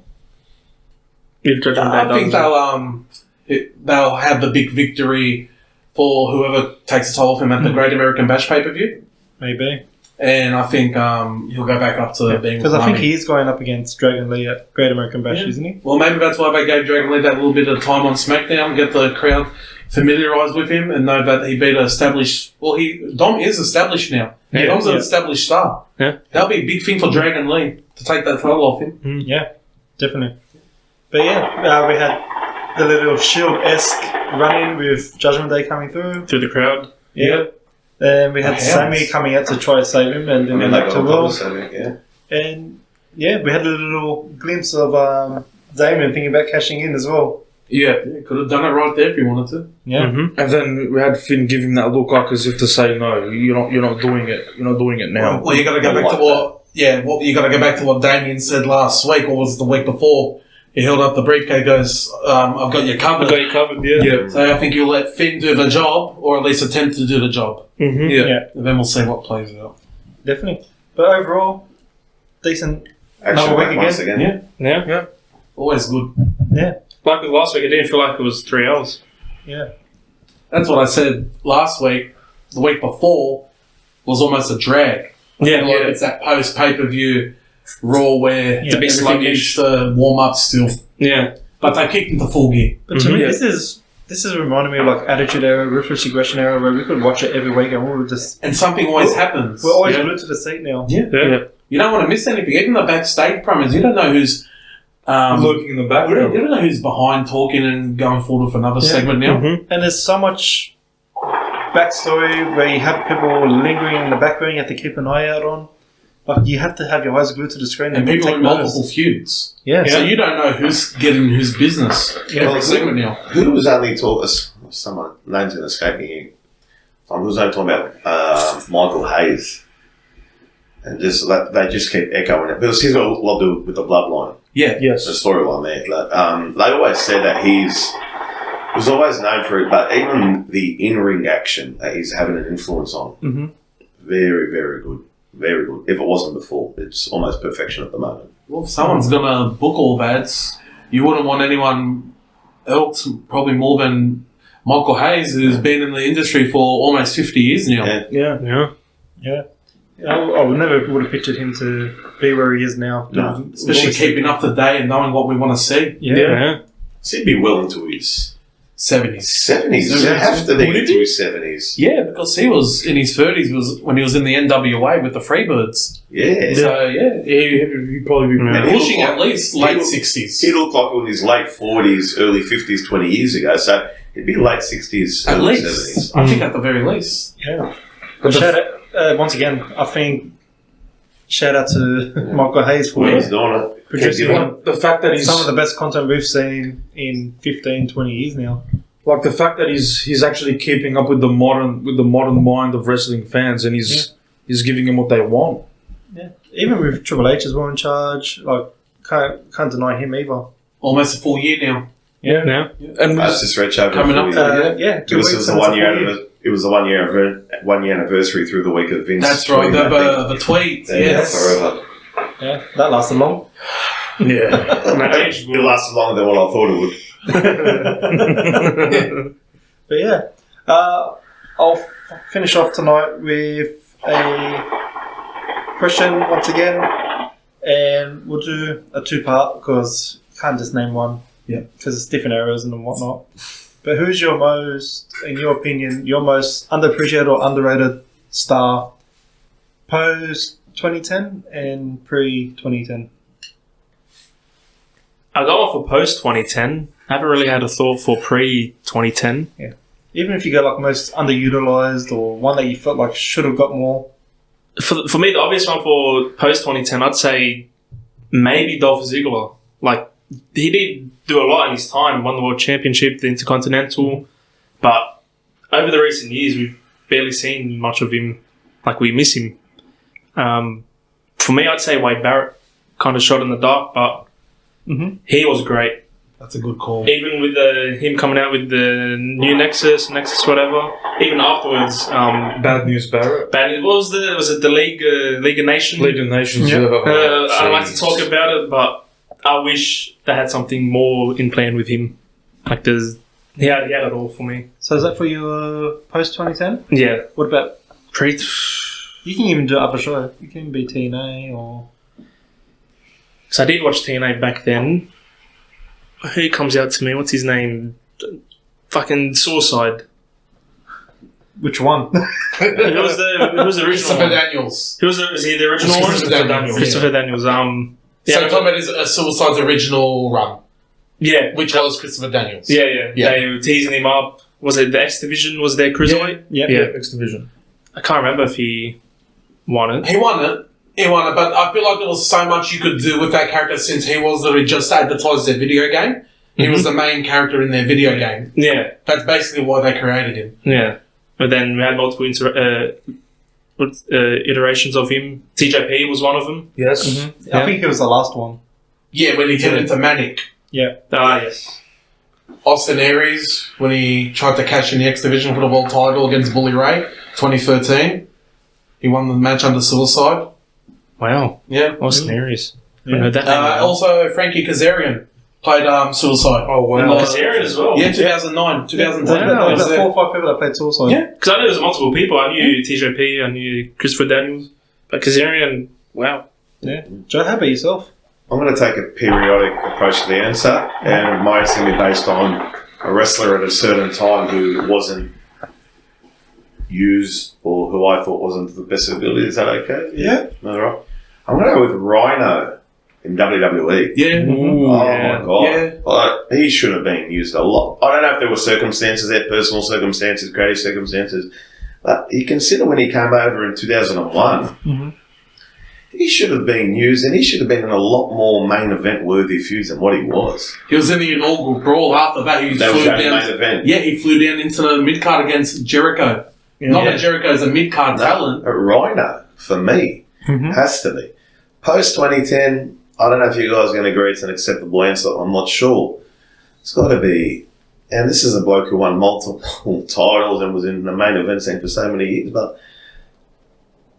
If Judgment Day I think does. they'll have the big victory for whoever takes the title off him at the Great American Bash pay-per-view. Maybe. And I think he'll go back up to being Because with I think Nami. he is going up against Dragon Lee at Great American Bash, Yeah. isn't he? Well, maybe that's why they gave Dragon Lee that little bit of time on SmackDown, get the crowd familiarised with him and know that he beat an established... Well, Dom is established now. Yeah, Dom's an yeah. established star. Yeah. That'll be a big thing for Dragon Lee to take that title off him. Yeah, definitely. But yeah, we had the little Shield-esque run-in with Judgment Day coming through. Through the crowd. Yeah. And we had The Sammy Hounds. coming out to try to save him and then And they they got got to on top Will. of something, yeah. And yeah, we had a little glimpse of Damon thinking about cashing in as well. Yeah, could have done it right there if you wanted to. Yeah. Mm-hmm. And then we had Finn give him that look like as if to say, "No, you're not doing it. You're not doing it now." Well, you got to go back to what? Yeah, you got to go back to what Damien said last week, or was it the week before? He held up the briefcase, goes, "I've got you covered." I got you covered. Yeah. So I think you'll let Finn do the job, or at least attempt to do the job. Mm-hmm. Yeah. And then we'll see what plays out. Definitely. But overall, decent. Action Another week once again. Yeah. Always good. Yeah. Like with last week, it didn't feel like it was 3 hours. Yeah. That's what I said last week. The week before was almost a drag. Yeah. Like it's that post pay-per-view Raw where It's a bit everything needs to warm up still. Yeah. But they kicked into full gear. But to me, Yeah. this is reminding me of like Attitude Era, Ruthless Aggression Era, where we could watch it every week and we would just... And something always happens. We're always Yeah. glued to the seat now. Yeah. You don't want to miss anything. Even the backstage promos, you don't know who's... Lurking in the you background. don't know who's behind talking and going forward with another Yeah. segment now. Mm-hmm. And there's so much backstory where you have people lingering in the background you have to keep an eye out on. Like, you have to have your eyes glued to the screen And people take in notice. multiple feuds. Yeah. So you don't know who's getting whose business Yeah. every segment now. Who was only talking? Someone name's going to escape me. Who was only talking about Michael Hayes, and just they just keep echoing it because he's got a lot to do with the bloodline, Yeah. Yes. the storyline there. Like, they always said that he was always known for it, but even the in-ring action that he's having an influence on, Mm-hmm. very, very good, very good. If it wasn't before, it's almost perfection at the moment. Well, if someone's going to book all that, you wouldn't want anyone else, probably more than Michael Hayes, who's been in the industry for almost 50 years now. Yeah. Yeah. Yeah. I would never would have pictured him to be where he is now. No. Especially keeping up to date and knowing what we want to see. Yeah. So he'd be well into his 70s. 70s. He'd have to be into his 70s. Yeah, because he was in his 30s when he was in the NWA with the Freebirds. Yeah. So, yeah, He'd probably be. Yeah. pushing at least late 60s. He looked like in his late 40s, early 50s, 20 years ago. So it'd be late 60s, At early least. 70s. I think at the very least. Yeah. But shout out, once again, I think shout out to Michael Hayes for Well, he's doing it. producing Keep Like the fact that he's some of the best content we've seen in 15, 20 years now. like the fact that he's actually keeping up with the modern mind of wrestling fans, and he's giving them what they want. Yeah. Even with Triple H as well in charge, like can't deny him either. Almost a full year now. Yeah. And That's just stretch over Coming up for you. Yeah, 2 This weeks is the and it's a 1 year. full year. It was the 1 year anniversary through the week of Vince. That's right, tweeting that the tweet. thing. Yes. Forever. Yeah, that lasted long. yeah, It lasted longer than what I thought it would. But yeah, I'll finish off tonight with a question once again, and we'll do a 2-part because you can't just name one. Yeah. Because it's different eras and whatnot. But who's your most, in your opinion, your most underappreciated or underrated star post 2010 and pre 2010? I go off for post 2010. I haven't really had a thought for pre 2010. Even if you go like most underutilized or one that you felt like should have got more. For me, the obvious one for post 2010, I'd say maybe Dolph Ziggler. Like, he did do a lot in his time, won the World Championship, the Intercontinental, but over the recent years, we've barely seen much of him. Like, we miss him. For me, I'd say Wade Barrett, kind of shot in the dark, but he was great. That's a good call. Even with him coming out with the new Nexus whatever, even afterwards, Bad News Barrett. what was it the League of Nations? League of Nations. Yeah. I don't like to talk about it, but I wish they had something more in plan with him. Like he had it all for me. So is that for your post 2010? Yeah, What about, pre. you can even do other show. You can be TNA or... So I did watch TNA back then. Who comes out to me? What's his name? Fucking Suicide. Which one? Who was the original Christopher one? Daniels. Is he the original one? Christopher Daniels. Christopher Daniels. So you're talking about his Suicide's original run, Yeah. which was Christopher Daniels. Yeah. Yeah. They were teasing him up. Was it the X Division? Was there Cruiserweight? Yeah. Yeah. X Division. I can't remember if he won it. He won it, but I feel like there was so much you could do with that character since he was literally just advertised their video game. He was the main character in their video game. Yeah. That's basically why they created him. Yeah. But then we had multiple iterations of him. TJP was one of them. Yes. I think it was the last one. Yeah, when he turned into Manic. Yeah. Ah, yes. Austin Aries, when he tried to cash in the X Division for the world title against Bully Ray, 2013. He won the match under Suicide. Wow. Yeah. Austin Aries. Yeah. I heard that name. Also, Frankie Kazarian played Suicide. Oh, wow. Kazarian as well. Yeah, 2009, 2010. There Wow. was 4 or 5 people that played Suicide. Yeah. Because I knew there was multiple people. I knew TJP, I knew Christopher Daniels. But Kazarian, wow. Yeah. Joe, how about yourself? I'm going to take a periodic approach to the answer, and mine's going to be based on a wrestler at a certain time who wasn't used or who I thought wasn't the best ability. Is that okay? Yeah. All right. I'm going to go with Rhino in WWE. Yeah. Oh yeah. my god! Yeah. Like, he should have been used a lot. I don't know if there were circumstances there, personal circumstances, creative circumstances, but you consider when he came over in 2001, he should have been used, and he should have been in a lot more main event worthy feuds than what he was. He was in the inaugural brawl. After that, he That was flew the down. main event. Yeah, he flew down into the mid card against Jericho. Not that Jericho's a mid card talent. But Rhino, for me, has to be. Post 2010, I don't know if you guys are going to agree it's an acceptable answer. I'm not sure. It's got to be, and this is a bloke who won multiple titles and was in the main event scene for so many years, but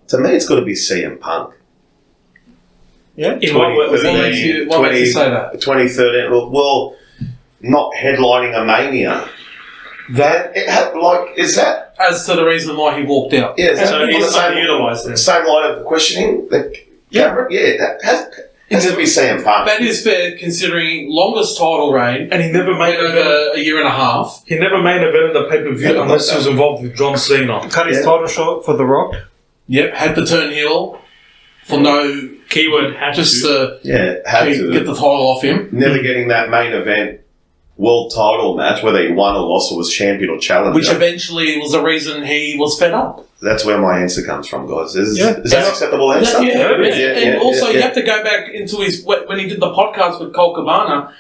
to me, it's got to be CM Punk. Yeah. In what way was What he? makes you say that? 2013, well, not headlining a Mania. That, it had, like, is that, As to the reason why he walked out. yeah, is that So on he's the same, underutilized then. same line of questioning? That has to be CM Punk. That is fair considering longest title reign And he never made over a year and a half. He never main evented the pay-per-view Yeah, unless he was involved with John Cena. Cut his Yeah. title short for The Rock. Yep, had to turn heel for no, Keyword had just to. to Had get to. the title off him. Never getting that main event world title match, whether he won or lost or was champion or challenger. Which eventually was the reason he was fed up. That's where my answer comes from, guys. Is Yeah. that an acceptable answer? And also, yeah. you have to go back into his when he did the podcast with Colt Cabana.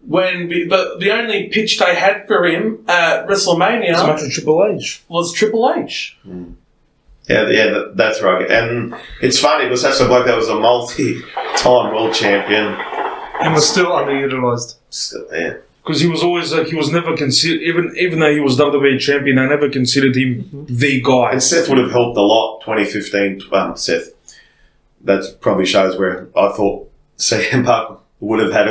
When the only pitch they had for him at It's a WrestleMania match with Triple H. was Triple H. That's right. And it's funny because that's a bloke that was a multi-time world champion. And was still underutilized. Still, yeah. Because he was always he was never considered, even though he was WWE champion, they never considered him the guy. And Seth would have helped a lot. 2015, Seth. That probably shows where I thought CM Punk would have had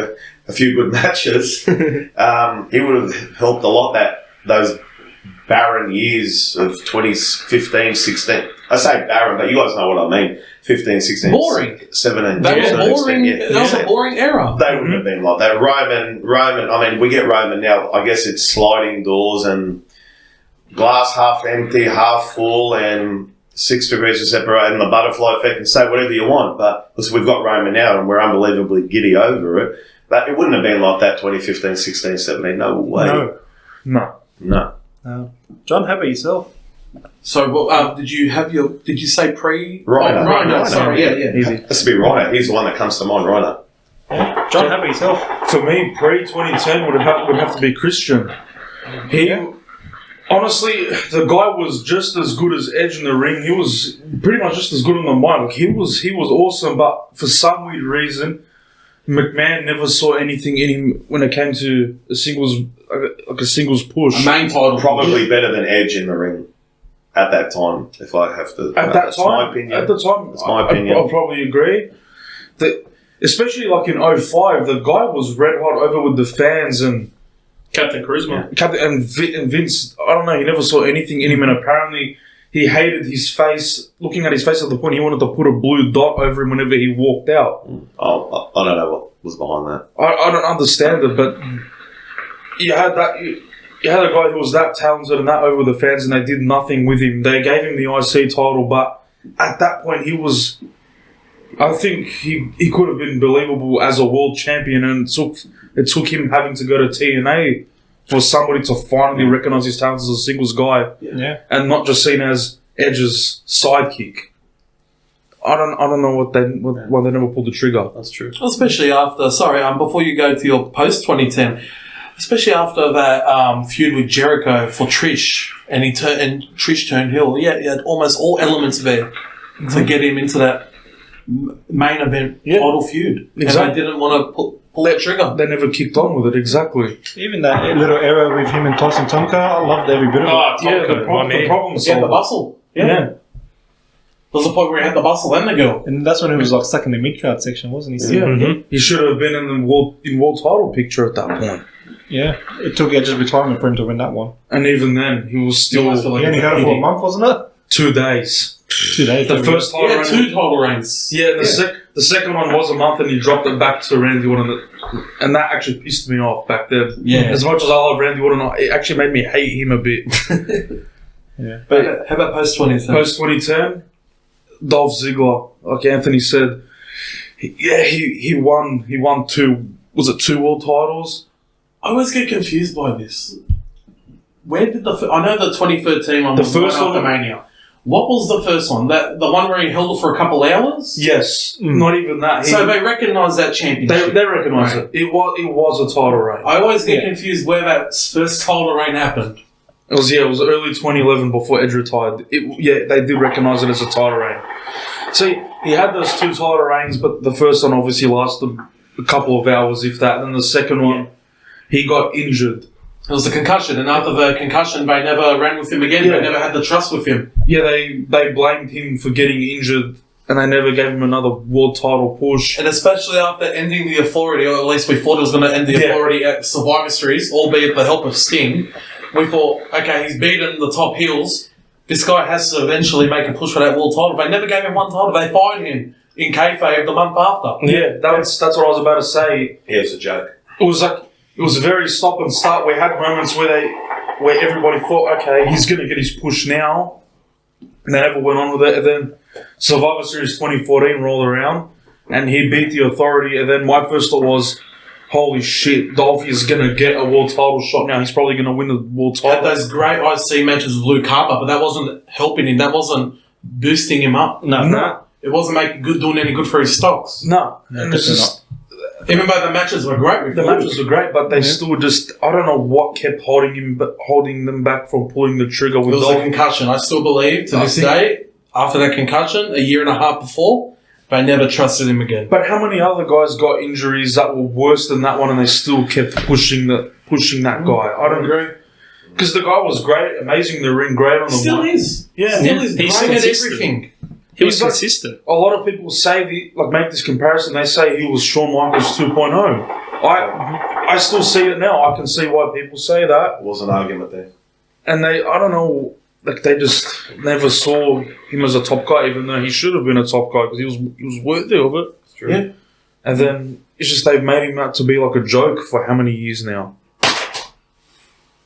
a few good matches. He would have helped a lot those barren years of 2015, 16. I say barren, but you guys know what I mean. 15, 16, Boring. 17. That was 17, boring. yeah. That was a boring era. They wouldn't have been like that. Roman, I mean, we get Roman now. I guess it's sliding doors and glass half empty, half full, and 6 degrees of separation, and the butterfly effect, and say whatever you want. But because we've got Roman now and we're unbelievably giddy over it, but it wouldn't have been like that 2015, 16, 17. No way. No. No. John, how about yourself? So, did you say pre? Rhino. Rhino. Sorry, yeah. Easy. Has to be Rhino. He's the one that comes to mind, Rhino. John, how about yourself? For me, pre-2010 would have to be Christian. He honestly, the guy was just as good as Edge in the ring. He was pretty much just as good on the mic. Like, he was awesome, but for some weird reason, McMahon never saw anything in him when it came to a singles push. A main title. Probably better than Edge in the ring at that time, if I have to. That's my opinion. That's my opinion. I'll probably agree. That, especially like in 05, the guy was red hot over with the fans and Captain Charisma. and Vince. I don't know. He never saw anything in him, and apparently he hated his face. Looking at his face at the point, he wanted to put a blue dot over him whenever he walked out. Oh, I don't know what was behind that. I don't understand it, but you had that. You had a guy who was that talented and that over the fans, and they did nothing with him. They gave him the IC title, but at that point, he was. I think he could have been believable as a world champion, and it took him having to go to TNA for somebody to finally recognize his talents as a singles guy, Yeah. and not just seen as Edge's sidekick. I don't know why they never pulled the trigger. That's true. Especially after, before you go to your post 2010, especially after that feud with Jericho for Trish, and Trish turned heel. Yeah, he had almost all elements there to get him into that main event title feud. Exactly. And they didn't want to pull that trigger. They never kicked on with it, exactly. Even that little era with him and Tyson Tonka, I loved every bit of it. The problem He had the bustle. Yeah. There was a point where he had the bustle and the girl. And that's when he was like stuck in the mid-card section, wasn't he? Yeah. Mm-hmm. He should have been in the world title picture at that point. Yeah. It took Edge's retirement for him to win that one. And even then, he was still... He only had it for a month, wasn't it? 2 days. 2 days. The first title reign... 2 title reigns. Yeah, the second one was a month, and he dropped it back to Randy Orton. And that actually pissed me off back then. Yeah. As much as I love Randy Orton, it actually made me hate him a bit. Yeah. But how about post 2010? Post 2010, Dolph Ziggler, like Anthony said, he won 2. Was it 2 world titles? I always get confused by this. Where did I know the 2013 one was the first after Mania. What was the first one? The one where he held it for a couple hours? Yes, not even that. So they recognise that championship. They recognise it. It was a title reign. I always get confused where that first title reign happened. It was early 2011 before Edge retired. They did recognise it as a title reign. So he had those 2 title reigns, but the first one obviously lasted a couple of hours, if that. And the second one, he got injured. It was the concussion, and after the concussion, they never ran with him again. Yeah. They never had the trust with him. Yeah, they blamed him for getting injured, and they never gave him another world title push. And especially after ending the Authority, or at least we thought it was going to end the Authority at Survivor Series, albeit with the help of Sting. We thought, okay, he's beaten the top heels. This guy has to eventually make a push for that world title. They never gave him one title. They fired him in kayfabe the month after. Yeah, that's what I was about to say. Yeah, it's a joke. It was a very stop and start. We had moments where everybody thought, okay, he's going to get his push now. And they never went on with it. And then Survivor Series 2014 rolled around, and he beat the Authority. And then my first thought was, holy shit, Dolph is going to get a world title shot now. He's probably going to win the world title. Had those great IC matches with Luke Harper, but that wasn't helping him. That wasn't boosting him up. No. It wasn't doing any good for his stocks. No. No, definitely not. Even though the matches were great. The matches were great, but they still just... I don't know what kept holding them back from pulling the trigger with It was Dolph. a concussion. I still believe, to this day, after that concussion, a year and a half before, they never trusted him again. But how many other guys got injuries that were worse than that one, and they still kept pushing that guy? I don't agree. Because the guy was great, amazing in the ring, great on the Still mic. is. Yeah. Still is He's great at consistent. everything. He was He's like- consistent. A lot of people say, make this comparison, they say he was Shawn Michaels 2.0. I still see it now. I can see why people say that. There was an argument there. And I don't know, they just never saw him as a top guy, even though he should have been a top guy because he was worthy of it. It's true. Yeah. And then it's just they've made him out to be like a joke for how many years now?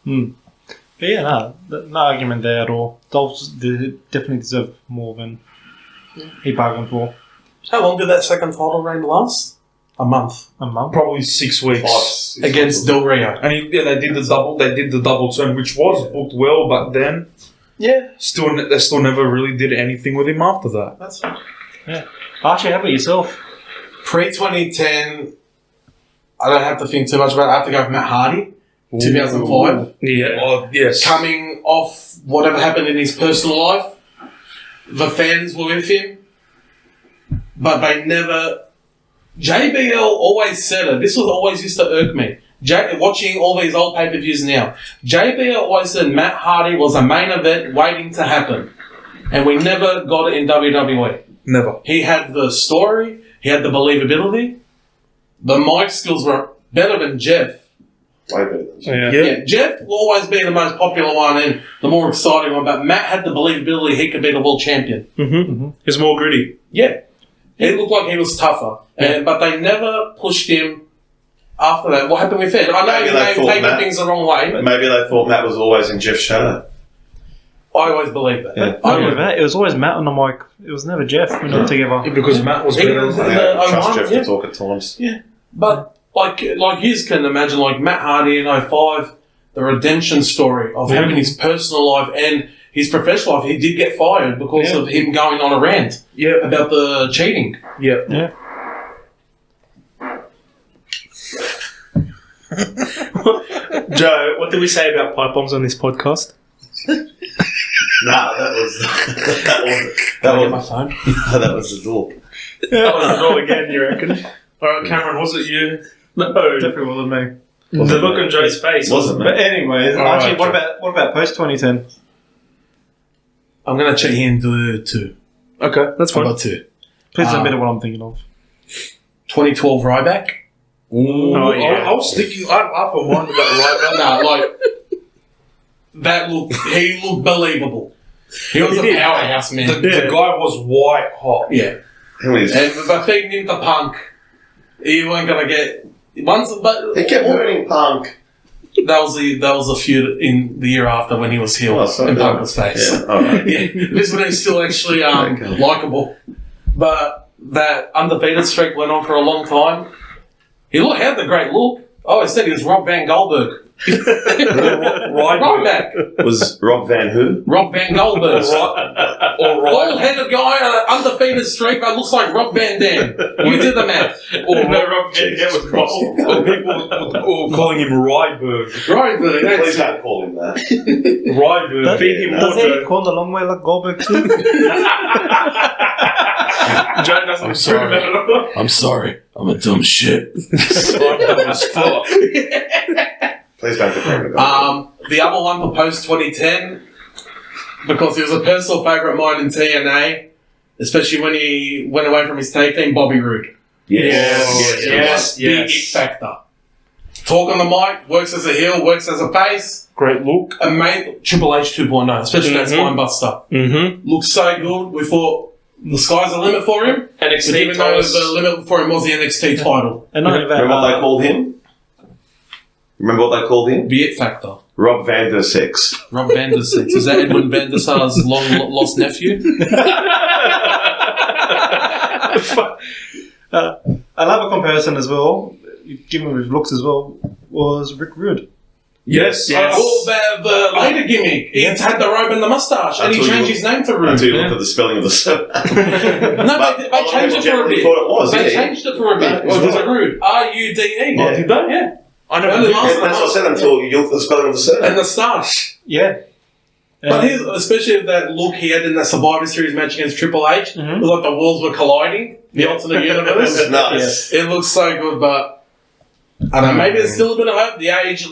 But yeah, no argument there at all. Dolph definitely deserve more than he bargained for. How long did that second title reign last? A month. A month? Probably 6 weeks. Against Del Rio. And they did the double turn, which was booked well, but then Yeah. they still never really did anything with him after that. That's fine. Yeah. Archie, how about yourself? Pre-2010, I don't have to think too much about it. I have to go with Matt Hardy, 2005. Yeah. Oh, yes. Coming off whatever happened in his personal life, the fans were with him, but they never... JBL always said it. This was always used to irk me. Watching all these old pay-per-views now, JBL always said Matt Hardy was a main event waiting to happen, and we never got it in WWE. Never. He had the story, he had the believability, the mic skills were better than Jeff. Way better than Yeah, Jeff will always be the most popular one and the more exciting one, but Matt had the believability he could be the world champion. He's more gritty. Yeah. It looked like he was tougher, but they never pushed him after that. What happened with it? I know Maybe you they may thought take Matt- things the wrong way. Maybe they thought Matt was always in Jeff's shadow. I always believe that. Yeah. Not only that, it was always Matt on the mic. It was never Jeff. We're not together. Because Matt was He better. was- Yeah, I trust won, Jeff yeah. to talk at times. But like you can imagine, like Matt Hardy in 05, the redemption story of having his personal life and his professional life, he did get fired because of him going on a rant about the cheating. Yeah. Joe, what did we say about pipe bombs on this podcast? Nah, that was My phone. that was the door. That was a draw again, you reckon? Alright, Cameron, was it you? No. Definitely wasn't me. The look on Joe's face Wasn't me. But anyways, Alright, Archie, what about post 2010? I'm going to check into 2. Okay. That's I fine. got 2. Please tell me what I'm thinking of. 2012 Ryback. Oh, yeah. I was thinking, I often wondered about right No, like, that look, he looked believable. He was a powerhouse, man. The guy was white hot. Yeah. Who is? And by feeding him to Punk, he weren't going to get... But He kept hurting Punk. that was a feud in the year after when he was heel in Punk's face. Yeah, alright. Yeah, this one is still actually likable. But that undefeated streak went on for a long time. He had the great look. Oh, instead he was Rob Van Goldberg. Ryback. Was Rob Van who? Rob Van Goldberg. Or Bald-headed guy, undefeated streak, that looks like Rob Van Dam. You did the math. Or no, Rob Van Dam was wrong. People were calling him Ryberg. Ryberg, Please that's don't call him that. Ryberg. Feed him Does more. he call the long way like Goldberg too? Joe doesn't remember. I'm sorry. I'm a dumb shit. Please don't compare me to The other one for post 2010, because he was a personal favourite of mine in TNA, especially when he went away from his tag team, Bobby Roode. Yes. The it factor. Talk on the mic, works as a heel, works as a face. Great look. Triple H 2.0, especially that Spinebuster. Mm-hmm. Looks so good. We thought the sky's the limit for him. NXT But even though the limit for him was the NXT title. And not only that, Remember what they called him? Remember what they called him? The it factor. Rob Van Der Sex. Rob Van Der Sex. Is that Edwin Van Der Sar's long lost nephew? another comparison as well, given with looks as well, was Rick Rude. Yes. Oh, the later gimmick. He had the robe and the mustache, and he Until changed you- his name to Rude. Until you look at the spelling of the surname. No, they changed it for a bit. Thought it was, They yeah. changed it for a bit. No, It was right. Rude. R-U-D-E. Oh, did they? Yeah. I never Only knew. last- That's what I said until you look at the spelling of the And surname. the stash. Yeah. But his, especially that look he had in the Survivor Series match against Triple H, it was like the worlds were colliding, the alternate universe. It's nuts. It looks so good, but I don't know, maybe there's still a bit of hope. The age,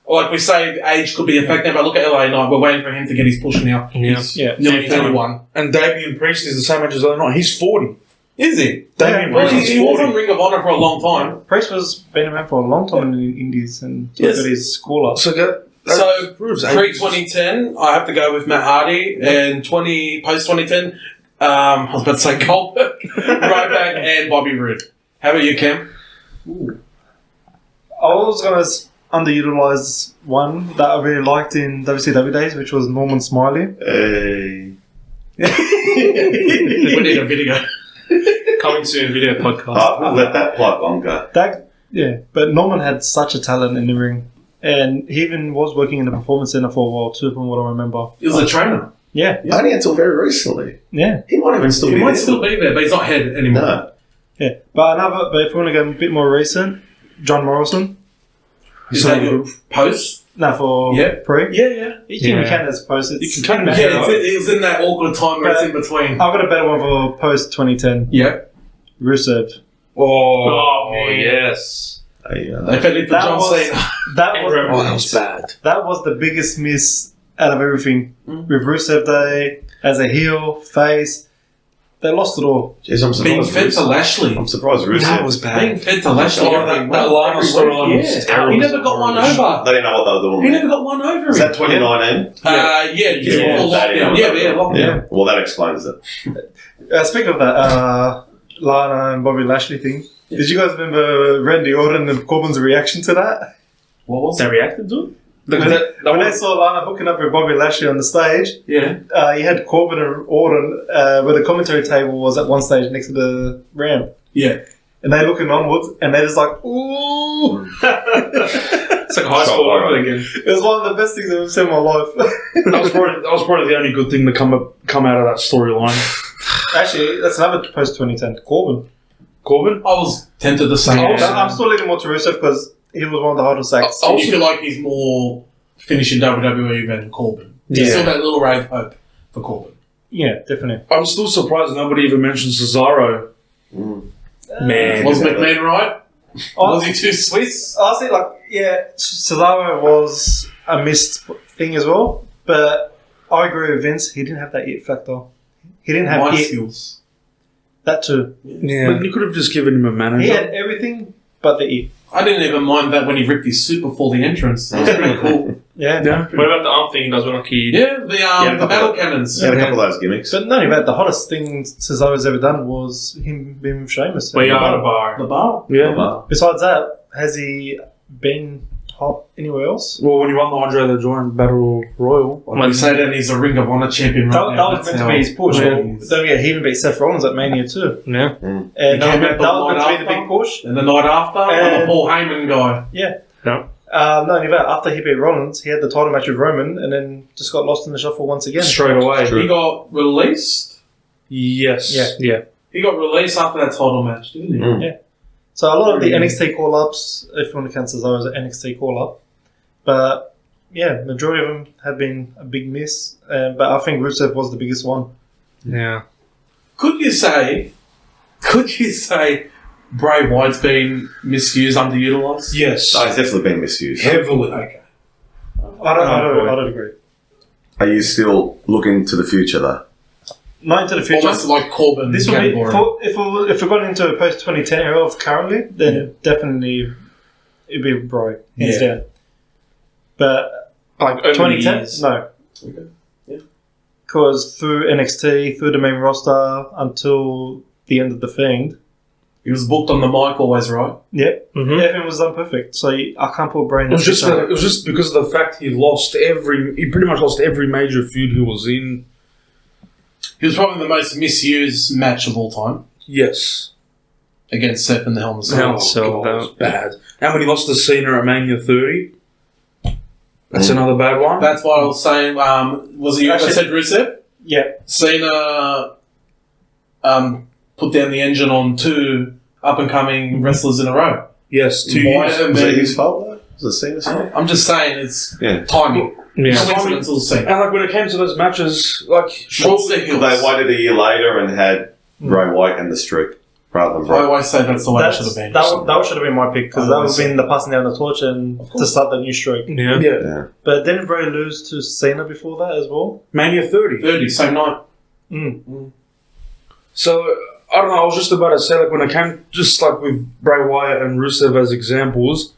like we say, the age could be affected, but look at LA Knight, we're waiting for him to get his push now. He's Yeah. nearly 31. And Damian Priest is the same age as LA Knight. He's 40. Is he? Damian Well, Priest is he was 40. on Ring of Honor for a long time. Priest was been around for a long time in the Indies and Yes. got his school up. So that So, proves pre-2010, I have to go with Matt Hardy, and post-2010, I was about to say Goldberg, Ryback, and Bobby Roode. How about you, Cam? I was going to underutilize one that I really liked in WCW days, which was Norman Smiley. Hey. We need a video. Coming soon, video podcast. We'll let that pipe on go. But Norman had such a talent in the ring. And he even was working in the Performance Center for a while too, from what I remember. He was a trainer. Yeah, Only until very recently. yeah, He might even still He be might there. still be there, but he's not head anymore. No. yeah. But if we want to go a bit more recent, John Morrison. Is that your post? No, for Yeah. pre. Yeah. You can count as post. You can count it. Yeah, it was in that awkward time where it's in between. I've got a better one for post 2010. Yeah. Rusev. Oh, man. yes. They fell into That John was- Cena. That was that was bad. that was the biggest miss out of everything. With Rusev Day as a heel, face, they lost it all. Jeez, I'm Being surprised. fed to Lashley. I'm surprised Rusev. That was Being bad. fed to Lashley. Oh, every that week. Lana storyline was Yeah. terrible. He never got one over. They didn't know what they were doing. He man. never got one over. Is him. that 2019? Yeah, just Yeah, before that lockdown. is- Yeah, lockdown. Yeah. Well, that explains it. Speaking of that, Lana and Bobby Lashley thing, did you guys remember Randy Orton and Corbin's reaction to that? What was They that? reacted to it? When they saw Lana hooking up with Bobby Lashley on the stage, Yeah. you had Corbin and Orton where the commentary table was at one stage next to the ramp. Yeah. and they're looking onwards, and they're just like, ooh. It's like high school over again. It was one of the best things I've ever seen in my life. That was probably the only good thing to come out of that storyline. Actually, that's another post 2010. Corbin. Corbin? I was tempted to say. I'm still leaning more to Rusev because he was one of the hardest acts. I feel like he's more finishing WWE than Corbin. There's Yeah. still that little ray of hope for Corbin. Yeah, definitely. I'm still surprised nobody even mentions Cesaro. Man. Was McMahon right? Was he too Swiss? Honestly, Cesaro was a missed thing as well, but I agree with Vince. He didn't have that it factor. He didn't have Mind it. skills. That too. Yeah. But you could have just given him a manager. He had everything but the it. I didn't even mind that when he ripped his suit before the entrance. That was pretty cool. Yeah. What about the arm thing he does when he... Yeah, the battle cannons. He had a couple of those gimmicks. But not even that. The hottest thing Cesaro's ever done was him being with Sheamus. We are the bar. The bar. Yeah. Besides that, has he been hot anywhere else? Well, when he won the Andre the Giant Battle Royal. When you say that he's a Ring of Honor champion right That now. was meant to be his push. Yeah. Don't forget, he even beat Seth Rollins at Mania too. Yeah. And He that came was out the meant to be the night big push. And the night after, And- the Paul Heyman guy. Yeah. Yeah. Not only that, after he beat Rollins, he had the title match with Roman and then just got lost in the shuffle once again. Straight away. He got released. Yes. Yeah. Yeah. He got released after that title match, didn't he? Mm. So a lot of the NXT call-ups, if you want to count Cesaro as an NXT call-up, but yeah, majority of them have been a big miss. But I think Rusev was the biggest one. Yeah. Could you say Bray Wyatt's been misused, underutilized? Yes. No, he's definitely been misused. Heavily. Okay. I don't agree. Are you still looking to the future, though? Not into the future. Almost like Corbin. This will be category. if we're going into a post 2010 era of currently, then definitely it'd be Bray hands Yeah. down. But Like over 2010, the years. no, Okay. Yeah. because through NXT, through the main roster until the end of the Fiend, He was booked on the mic always, right? yep, Mm-hmm. everything was done perfect. So I can't put Bray in It was the just future. it was just because of the fact he pretty much lost every major feud he was in. He was probably the most misused match of all time Yes. against Seth in the Hell in a Cell. Hell in a Cell. God, it was bad. And when he lost to Cena at Mania 30, that's another bad one. That's what I was saying. Was he? I Actually- said Rusev. Yeah, Cena put down the engine on two up-and-coming wrestlers in a row. Yes, 2 Why years. haven't Was it they- his fault, though? Was it Cena's fault? I'm just saying it's Yeah. timing. Yeah. Coincidence will see. And like when it came to those matches, like What's the They heels? waited a year later and had Bray Wyatt and the streak rather than I Bray. always say that's the way it should have been. that should have been my pick because that would have been the passing down the torch and Of course. to start the new streak. Yeah. yeah, Yeah. But didn't Bray lose to Cena before that as well? Mania 30. 30, same night. So I don't know. I was just about to say, like when it came, just like with Bray Wyatt and Rusev as examples,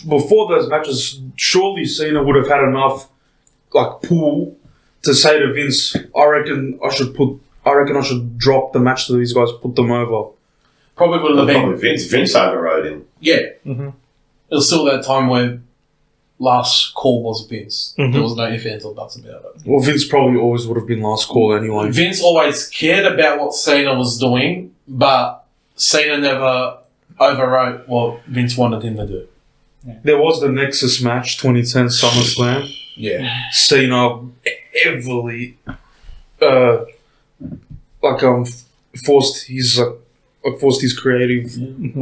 before those matches, surely Cena would have had enough like pull to say to Vince, I reckon I should drop the match to these guys, put them over. Probably would have Probably been. Vince overrode him. Yeah. Mm-hmm. It was still that time where last call was Vince. Mhm. There was no ifs, ands, or buts about it. Well, Vince probably always would have been last call anyway. Vince always cared about what Cena was doing, but Cena never overwrote what Vince wanted him to do. There was the Nexus match, 2010 SummerSlam. Yeah. Cena heavily, forced his creative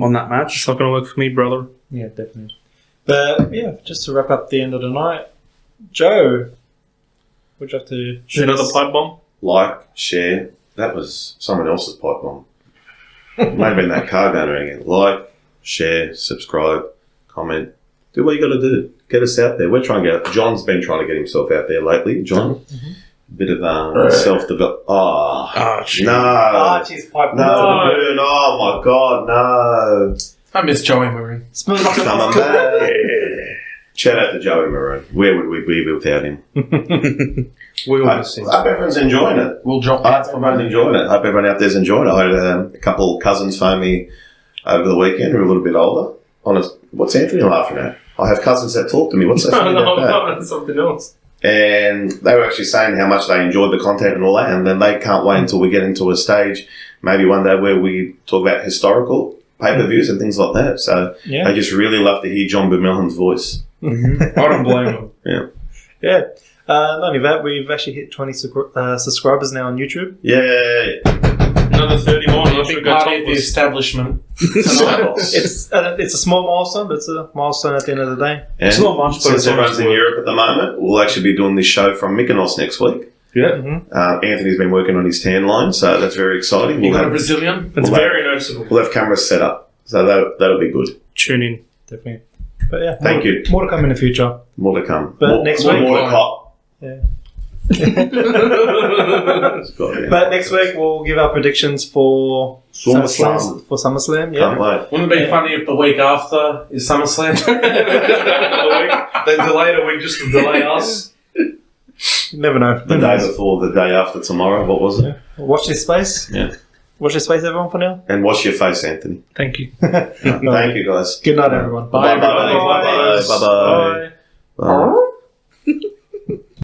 on that match. It's not going to work for me, brother. Yeah, definitely. But yeah, just to wrap up the end of the night, Joe, would you have to Is shoot another us? pipe bomb? Like, share. That was someone else's pipe bomb. Might have been that card gunner again. Like, share, subscribe, comment. Do what you got to do. Get us out there. We're trying to get. John's been trying to get himself out there lately. John, a bit of self-development. Oh, Archie. no. Archie's pipe. No, oh my God, no. I miss Joey Maroon. Smells like Come on, man. Shout out to Joey Maroon. Where would we be without him? We all I miss him. hope everyone's enjoying it. We'll drop I that hope everyone's enjoying it. I hope everyone out there's enjoying it. I had a couple cousins phone me over the weekend who are a little bit older. Honest, what's Anthony laughing at? I have cousins that talk to me. What's so funny about that? Something else. And they were actually saying how much they enjoyed the content and all that, and then they can't wait until we get into a stage, maybe one day where we talk about historical pay-per-views and things like that. So I just really love to hear John Bermillen's voice. I don't blame him. Yeah. Not only that, we've actually hit 20 subscribers now on YouTube. Yeah. Another 30 more. I think Party at the establishment. It's a small milestone, but it's a milestone at the end of the day. And It's not much, but since it's everyone's in honestly- Europe at the moment, we'll actually be doing this show from Mykonos next week. Yeah. Anthony's been working on his tan line, so that's very exciting. You got a have, Brazilian? It's Well, very noticeable. we'll have cameras set up, so that'll be good. Tune in. Definitely. But yeah, Thank you. More to come in the future. More to come. But next more, week- more to cop. Yeah. Goddamn. But next week we'll give our predictions for SummerSlam. For SummerSlam, Can't yeah. wait. Wouldn't it be funny if the week after is SummerSlam? They delayed a week just to delay us. You never know. The day before, the day after tomorrow. What was it? Yeah. Watch this space. Yeah. Watch this space, everyone, for now. And wash your face, Anthony. Thank you. Thank you, guys. Good night, everyone. Bye, everybody. bye, bye, bye, bye. Bye. Bye.